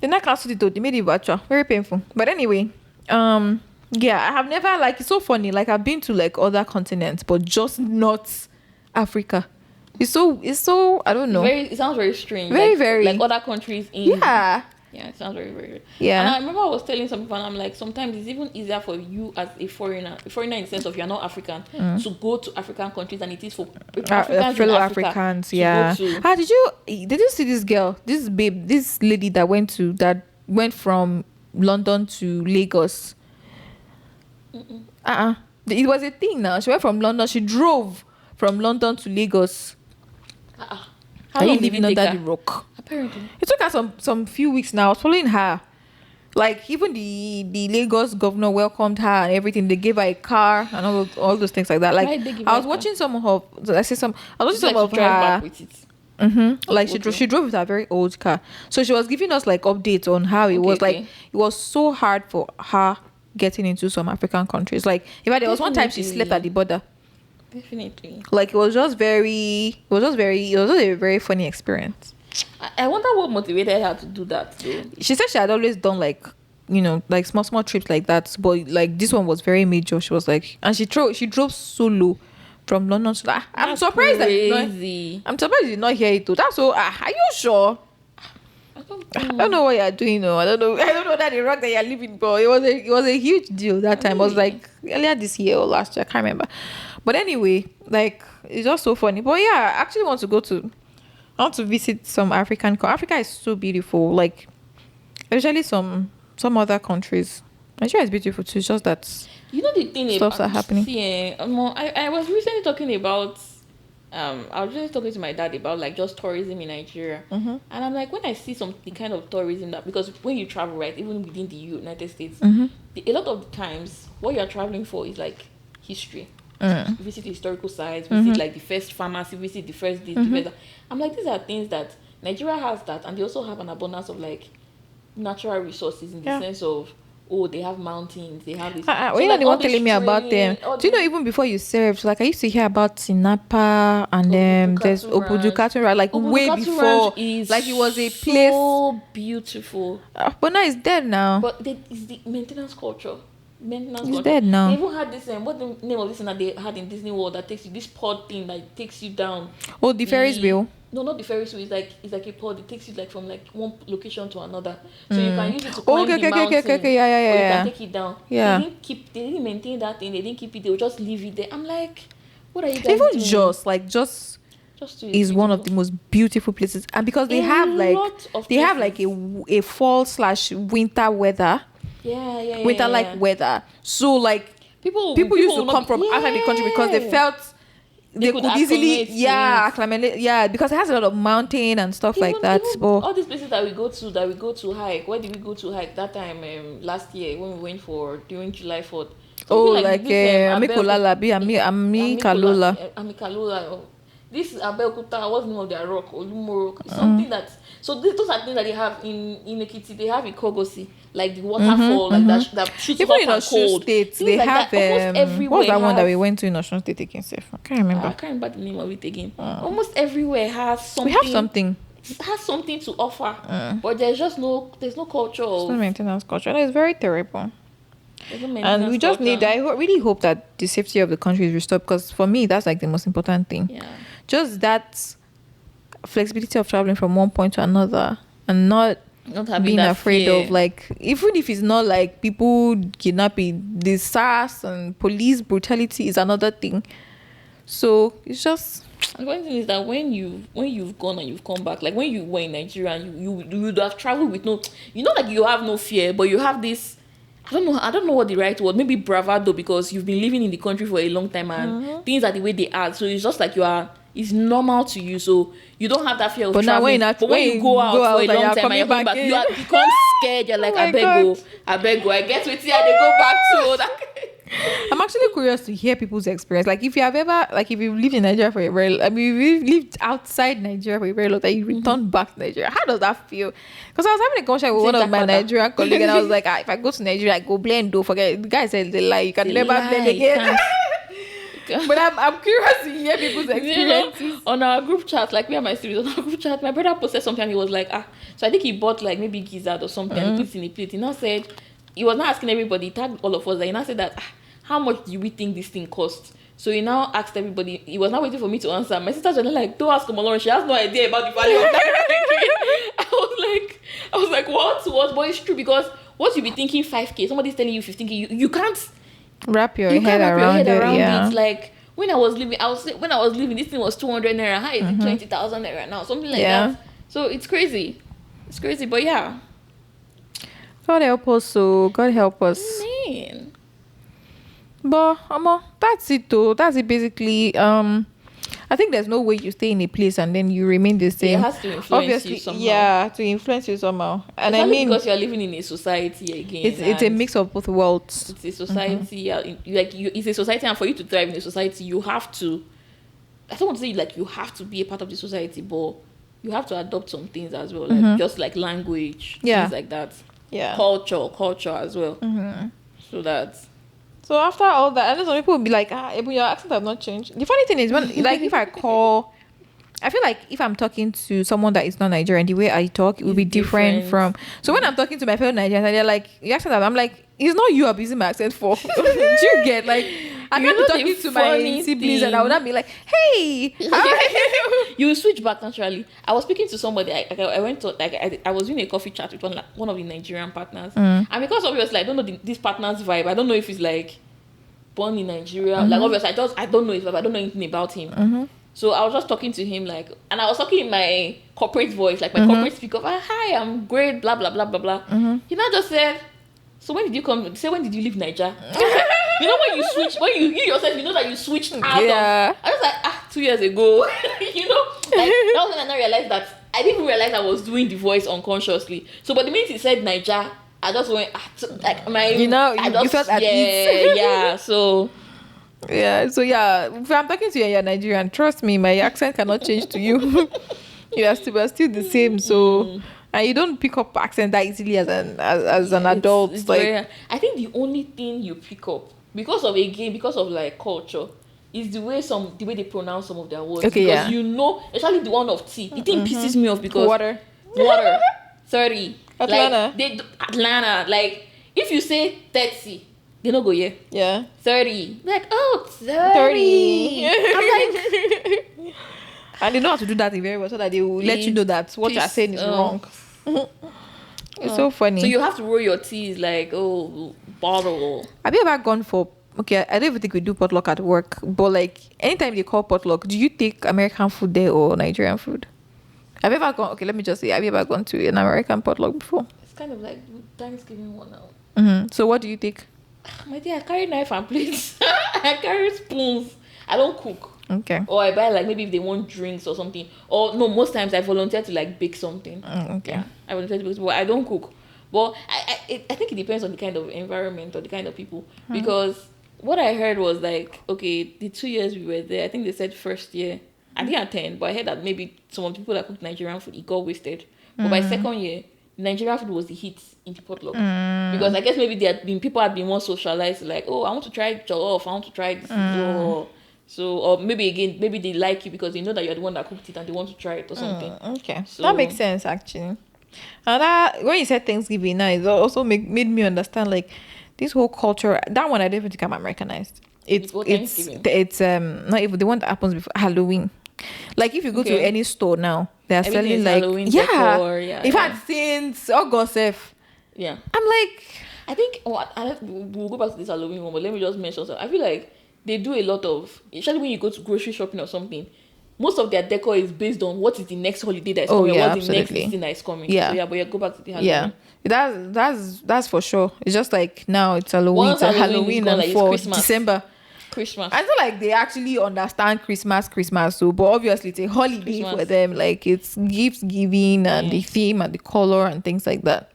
They now cancelled it though. They made it virtual. Very painful. But anyway, I have never it's so funny. Like I've been to like other continents, but just not Africa. It's so I don't know. It sounds very strange. Very like other countries in. Yeah, it sounds very, very. Yeah. And I remember I was telling some people, and I'm like, sometimes it's even easier for you as a foreigner in the sense of you're not African, to go to African countries than it is for Africans fellow Africans. Yeah. Did you see this girl, this babe, this lady that went from London to Lagos? It was a thing now. She went from London. She drove from London to Lagos. How long did living it take under her? the rock? Apparently. It took her some few weeks now. I was following her. Like even the Lagos governor welcomed her and everything. They gave her a car and all those things like that. Like I was watching some of her. I was watching some of her. Back with it. Like she drove with a very old car. So she was giving us like updates on how it was. Like it was so hard for her getting into some African countries. Like in fact there was one time she slept at the border. Definitely. Like it was just a very funny experience. I wonder what motivated her to do that though. She said she had always done like small trips like that, but like this one was very major. She was like, and she drove solo from London to that. I'm surprised crazy. I'm surprised you did not hear it too. That's so. Are you sure? I don't know what you're doing. No, I don't know that the rock that you're living, but it was a huge deal that time. It was like earlier this year or last year. I can't remember. But anyway, like it's just so funny. But yeah, I actually want to visit some African. Africa is so beautiful. Like, especially some other countries. Nigeria is beautiful too. It's just that the thing stuffs are happening. I was recently talking about. I was just talking to my dad about like just tourism in Nigeria, and I'm like, when I see the kind of tourism that, because when you travel, right, even within the United States, a lot of times what you're traveling for is like history. Visit historical sites, visit like the first pharmacy, visit the first this, the first that. I'm like, these are things that Nigeria has that, and they also have an abundance of like natural resources in the sense of they have mountains, they have this. You're not the one telling me about them. Do you know even before you served, like I used to hear about Sinapa and there's Obudu Cattle Ranch, like way before, like it was a place so beautiful. But now it's dead now. But it's the maintenance culture. It's dead now. They even had this what the name of this thing that they had in Disney World that takes you, this pod thing that takes you down. Oh, the Ferris wheel. No, not the Ferris wheel. It's like a pod. It takes you like from like one location to another. So you can use it to climb the mountain. Okay. Yeah. Or you can take it down. Yeah. They didn't maintain that thing. They didn't keep it. They would just leave it there. I'm like, what are you guys Even doing? Jos is one of the most beautiful places, and because they have like a fall/winter weather. Winter weather. So like people used to come from outside the country because they felt they could easily acclimate, because it has a lot of mountain and stuff like that. All these places that we go to hike. Where did we go to hike that time last year when we went for during July 4th? Amikalola. This is Abeokuta. What's the name of their rock? Olumoro. Something that. So those are things that they have in Ekiti. They have in Kogosi, like the waterfall, like that shoots even up in and Osun cold. State, they have what's that one that we went to in Osun State again? Safe. I can't remember. I can't remember the name of it again. Almost everywhere has something. We have something. It has something to offer, but there's no culture. There's no maintenance culture. And it's very terrible. And we just need. I really hope that the safety of the country is restored, because for me that's like the most important thing. Yeah. Just that flexibility of traveling from one point to another, and not being afraid of, like, even if it's not like people kidnapping, the SARS and police brutality is another thing. So it's just. The one thing is that when you've gone and you've come back, like when you were in Nigeria, you would have traveled with no, like you have no fear, but you have this. I don't know what the right word. Maybe bravado, because you've been living in the country for a long time and things are the way they are. So it's just like it's normal to you. So you don't have that fear of traveling. But when you go out for a long time and you're coming back, you become scared. You're like, I beg go. I get with you and they go back to. I'm actually curious to hear people's experience. Like, if you have ever, like, if you've lived in Nigeria for a very, you've lived outside Nigeria for a very long time, you return back to Nigeria. How does that feel? Because I was having a conversation with one of my Nigerian colleagues, and I was like, if I go to Nigeria, I go blend. Don't forget. The guy said they lie. You can never blend again. But I'm curious to hear people's experiences. On our group chat, like me and my siblings, on our group chat, my brother posted something and he was like, so I think he bought like maybe gizzard or something and he put it in a plate. He now said, he was not asking everybody, he tagged all of us, that he now said that, how much do we think this thing costs? So he now asked everybody, he was not waiting for me to answer. My sisters were like, don't ask Omo-Olorun, she has no idea about the value of that. I was like, what? But it's true, because what you be thinking 5K, somebody's telling you 15K, you can't wrap your head around it. Yeah. It's like, when I was living, this thing was 200 naira. How is it 20,000 naira now? Something like that. So it's crazy. But yeah. God help us. So God help us. Man. But that's it though. That's it basically. I think there's no way you stay in a place and then you remain the same. It has to influence you somehow. Yeah, to influence you somehow. And because you're living in a society again. It's a mix of both worlds. It's a society. It's a society, and for you to thrive in a society, you have to. I don't want to say like you have to be a part of the society, but you have to adopt some things as well, like just like language, things like that. Yeah. Culture as well. So that. So after all that, and then some people will be like, Ebun, your accent have not changed. The funny thing is, when like if I feel like if I'm talking to someone that is not Nigerian, the way I talk, it will be different from. So when I'm talking to my fellow Nigerians, and they're like, your accent, I'm like, it's not you I'm using my accent for. Do you get, like, I can't be talking to my siblings and I would not be like, hey, how are you? You will switch back naturally. I was speaking to somebody. I went to I was doing a coffee chat with one of the Nigerian partners, and because obviously I don't know this partner's vibe. I don't know if he's like born in Nigeria. Like obviously I don't know his vibe. I don't know anything about him. So I was just talking to him and I was talking in my corporate voice, like my corporate speak of, hi, I'm great, blah blah blah blah blah. He now just said, so when did you come? Say, when did you leave Niger? You know when you switch, when you yourself, you know that you switched out of. I was like, 2 years ago. Like, that was when I realized that I didn't even realize I was doing the voice unconsciously. So, but the minute he said Niger, I just went like my. You felt at ease. Yeah. So. Yeah. So yeah, if I'm talking to you and you're Nigerian, trust me, my accent cannot change to you. We're still the same. So. And you don't pick up accent that easily as an adult. It's like, I think the only thing you pick up because of like culture is the way they pronounce some of their words. Okay, because especially the one of T. The thing pisses me off because water. 30. Atlanta. Like Atlanta. Like if you say 30, they don't go here. Yeah. 30. Like 30. I'm like. And they know how to do that very well so that they will let you know that what you're saying is wrong. It's so funny. So you have to roll your T's like, oh, bottle. Have you ever gone for, okay, I don't even think we do potluck at work, but like anytime they call potluck, do you take American food there or Nigerian food? Have you ever gone, okay, let me just say, have you ever gone to an American potluck before? It's kind of like Thanksgiving one now. So what do you take? My dear, I carry knife and plates. I carry spoons. I don't cook. Okay. Or I buy like maybe if they want drinks or something. Or no, most times I volunteer to like bake something. Okay. Yeah, I volunteer to bake, but I don't cook. But I think it depends on the kind of environment or the kind of people. Because what I heard was like, okay, the 2 years we were there, I think they said first year. I didn't attend, but I heard that maybe some of the people that cooked Nigerian food, it got wasted. But by second year, Nigerian food was the hit in the potluck. Because I guess maybe people had been more socialized, like, oh, I want to try jollof, I want to try this. Or maybe again, maybe they like you because they know that you're the one that cooked it and they want to try it or something. Okay. So, that makes sense actually. And that, when you said Thanksgiving now, it also made me understand like this whole culture. That one I don't even think I'm Americanized. It's not even the one that happens before Halloween. Like if you go to any store now, they are selling like Halloween decor, in fact since August yeah, I'm like, I think we'll go back to this Halloween one, but let me just mention something. I feel like they do a lot of, especially when you go to grocery shopping or something, most of their decor is based on what is the next holiday that is coming, what's the next thing that is coming. Yeah. So but go back to the Halloween. Yeah, that's for sure. It's just like now it's Halloween. Once it's Halloween and like for Christmas. December. Christmas. I feel like they actually understand Christmas, so but obviously it's a holiday for them. Like it's gift giving and the theme and the color and things like that.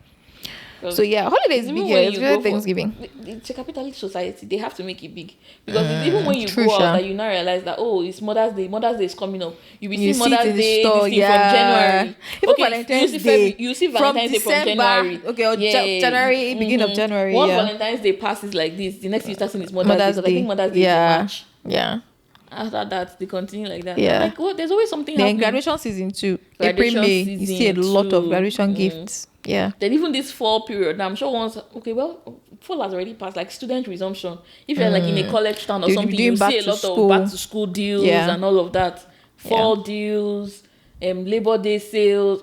So yeah, holidays big here. It's really Thanksgiving. It's a capitalist society. They have to make it big because even when you go out, that you now realize that it's Mother's Day. Mother's Day is coming up. You will see Mother's Day from January. Even Valentine's Day. You see Valentine's Day from January. Okay, or January, beginning of January. Once Valentine's Day passes like this, the next you start seeing is Mother's Day. I think Mother's Day is in March. Yeah. After that, they continue like that. Yeah. Like, there's always something happening. Then graduation season too. April, May, you see a lot of graduation gifts. Yeah. Then even this fall period, now I'm sure fall has already passed, like student resumption. If you're like in a college town or something, you see a lot of back to school deals and all of that. Fall deals, Labor Day sales.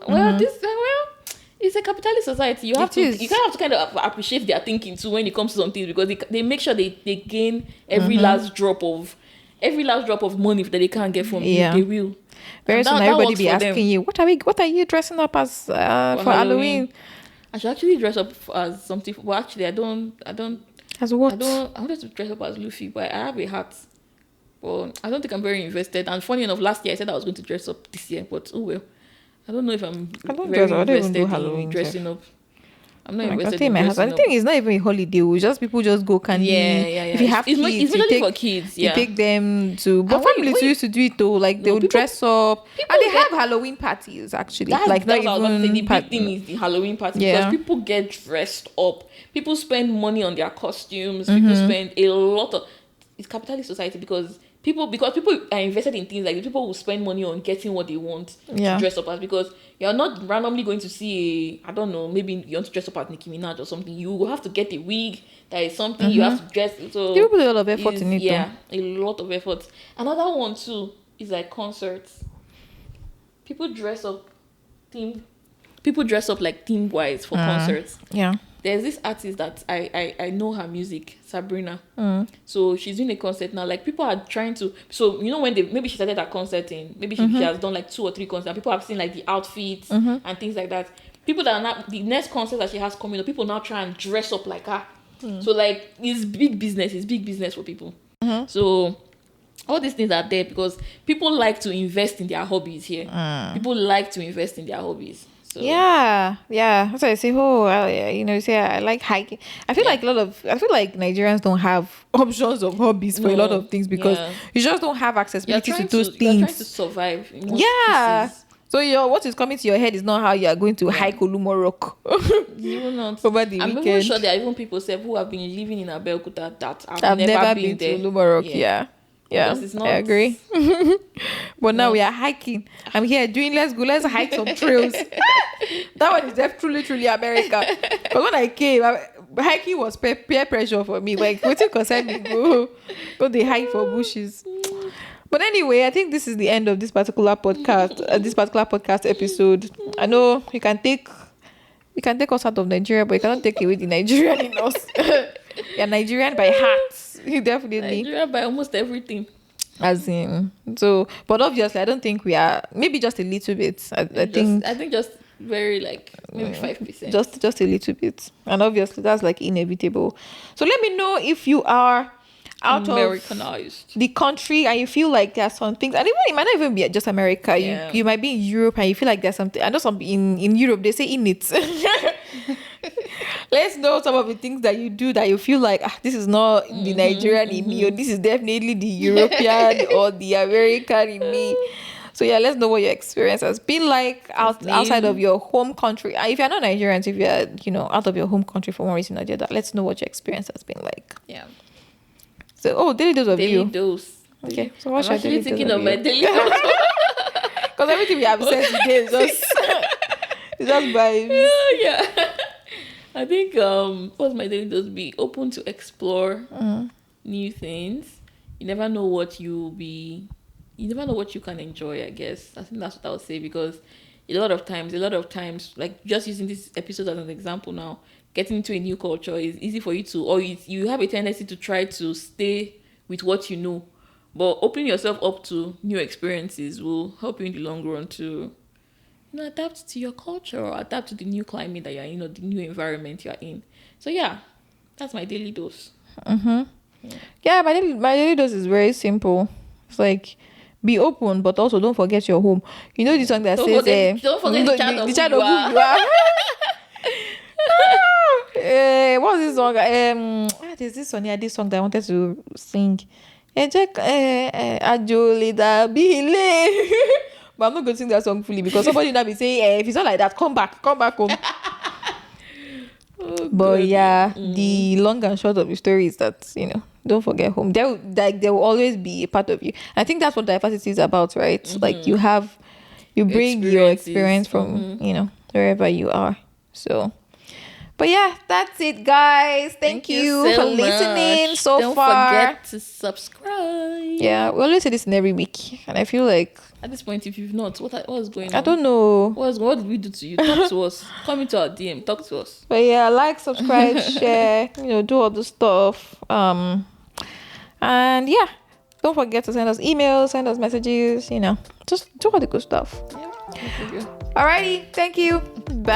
It's a capitalist society. You kind of have to kind of appreciate their thinking too when it comes to some things, because they make sure they gain every last drop of money that they can't get from you. They will. Very soon everybody be asking you, what are you dressing up as for Halloween? I should actually dress up as something. Well, actually, I don't. As what? I wanted to dress up as Luffy, but I have a hat. But I don't think I'm very invested. And funny enough, last year I said I was going to dress up this year, but oh well. I don't know if I'm very invested in dressing up. I'm not invested in dressing up. I think it's not even a holiday. People just go candy. Yeah. If you have kids, it's really for kids. You take them to. But families used to do it though. Like they'll dress up, and they have Halloween parties actually. That's not even the big thing is the Halloween party, because people get dressed up. People spend money on their costumes. People spend a lot of. It's capitalist society because people are invested in things like people will spend money on getting what they want to dress up as, because you're not randomly going to see I don't know, maybe you want to dress up as Nicki Minaj or something. You will have to get a wig. That is something you have to dress. So people put a lot of effort in it. Yeah, a lot of effort. Another one too is like concerts. People dress up like theme wise for concerts. Yeah. There's this artist that I know her music, Sabrina. So she's doing a concert now. Like people are trying to. So you know when maybe she started her concert maybe she has done like 2 or 3 concerts. People have seen like the outfits and things like that. People that are not the next concert that she has coming up, people now try and dress up like her. So like it's big business. It's big business for people. So all these things are there because people like to invest in their hobbies here. People like to invest in their hobbies. So. Yeah. That's why I say, I like hiking. I feel like Nigerians don't have options of hobbies for a lot of things because you just don't have accessibility to those things. You're trying to survive. Cases. So what is coming to your head is not how you are going to hike Olumo Rock. You will not. Over the I'm weekend. even sure there are even people who have been living in Abeokuta that have never been there. To Olumo Rock. Yeah. I agree. But now we are hiking. I'm here doing let's hike some trails. That one is truly America. But when I came, hiking was peer pressure for me. Like, what's it concern me? Go they hike for bushes. But anyway, I think this is the end of this particular podcast. This particular podcast episode. I know you can take us out of Nigeria, but you cannot take away the Nigerian in us. You're Nigerian by heart. You definitely. Nigerian by almost everything. As in, so, but obviously, I don't think we are. Maybe just a little bit. I think just very like maybe 5%. Just a little bit, and obviously that's like inevitable. So let me know if you are out Americanized of the country and you feel like there's some things, and even it might not even be just America. Yeah. You might be in Europe and you feel like there's something. I know some in Europe they say in it. Let's know some of the things that you do that you feel like this is not the Nigerian in me, or this is definitely the European or the American in me. So yeah, let's know what your experience has been like outside of your home country. If you're not Nigerians, if you're out of your home country for one reason or the other, let's know what your experience has been like. Yeah. So daily dose of you. Daily dose. Okay. So what's I'm your daily actually dose thinking of of my you? daily dose. Because everything we have said today is just vibes. Yeah. I think what's my daily dose be? Open to explore new things. You never know what you never know what you can enjoy, I guess. I think that's what I would say, because a lot of times, like just using this episode as an example now, getting into a new culture is easy for you to, or you have a tendency to try to stay with what you know. But opening yourself up to new experiences will help you in the long run to adapt to your culture or adapt to the new climate that you're in, or the new environment you're in. So yeah, that's my daily dose. Yeah, my daily dose is very simple. It's like, be open, but also don't forget your home. You know the song that Don't says, forget the child of who you are. What's this song? There's this song that I wanted to sing. But I'm not going to sing that song fully, because somebody now be saying, if it's not like that, come back home. But yeah, the long and short of the story is that, don't forget home. There will always be a part of you. I think that's what diversity is about, right? Like you bring your experience from, wherever you are. So, but yeah, that's it, guys. Thank you so for listening much. so Don't far. Don't forget to subscribe. Yeah, we always say this in every week, and I feel like at this point, if you've not, what's going on? I don't know. What did we do to you? Talk to us. Come into our DM. Talk to us. But yeah, like, subscribe, share, do all the stuff. And yeah, don't forget to send us emails, send us messages, just do all the good stuff. Yeah. Alrighty, thank you. Bye.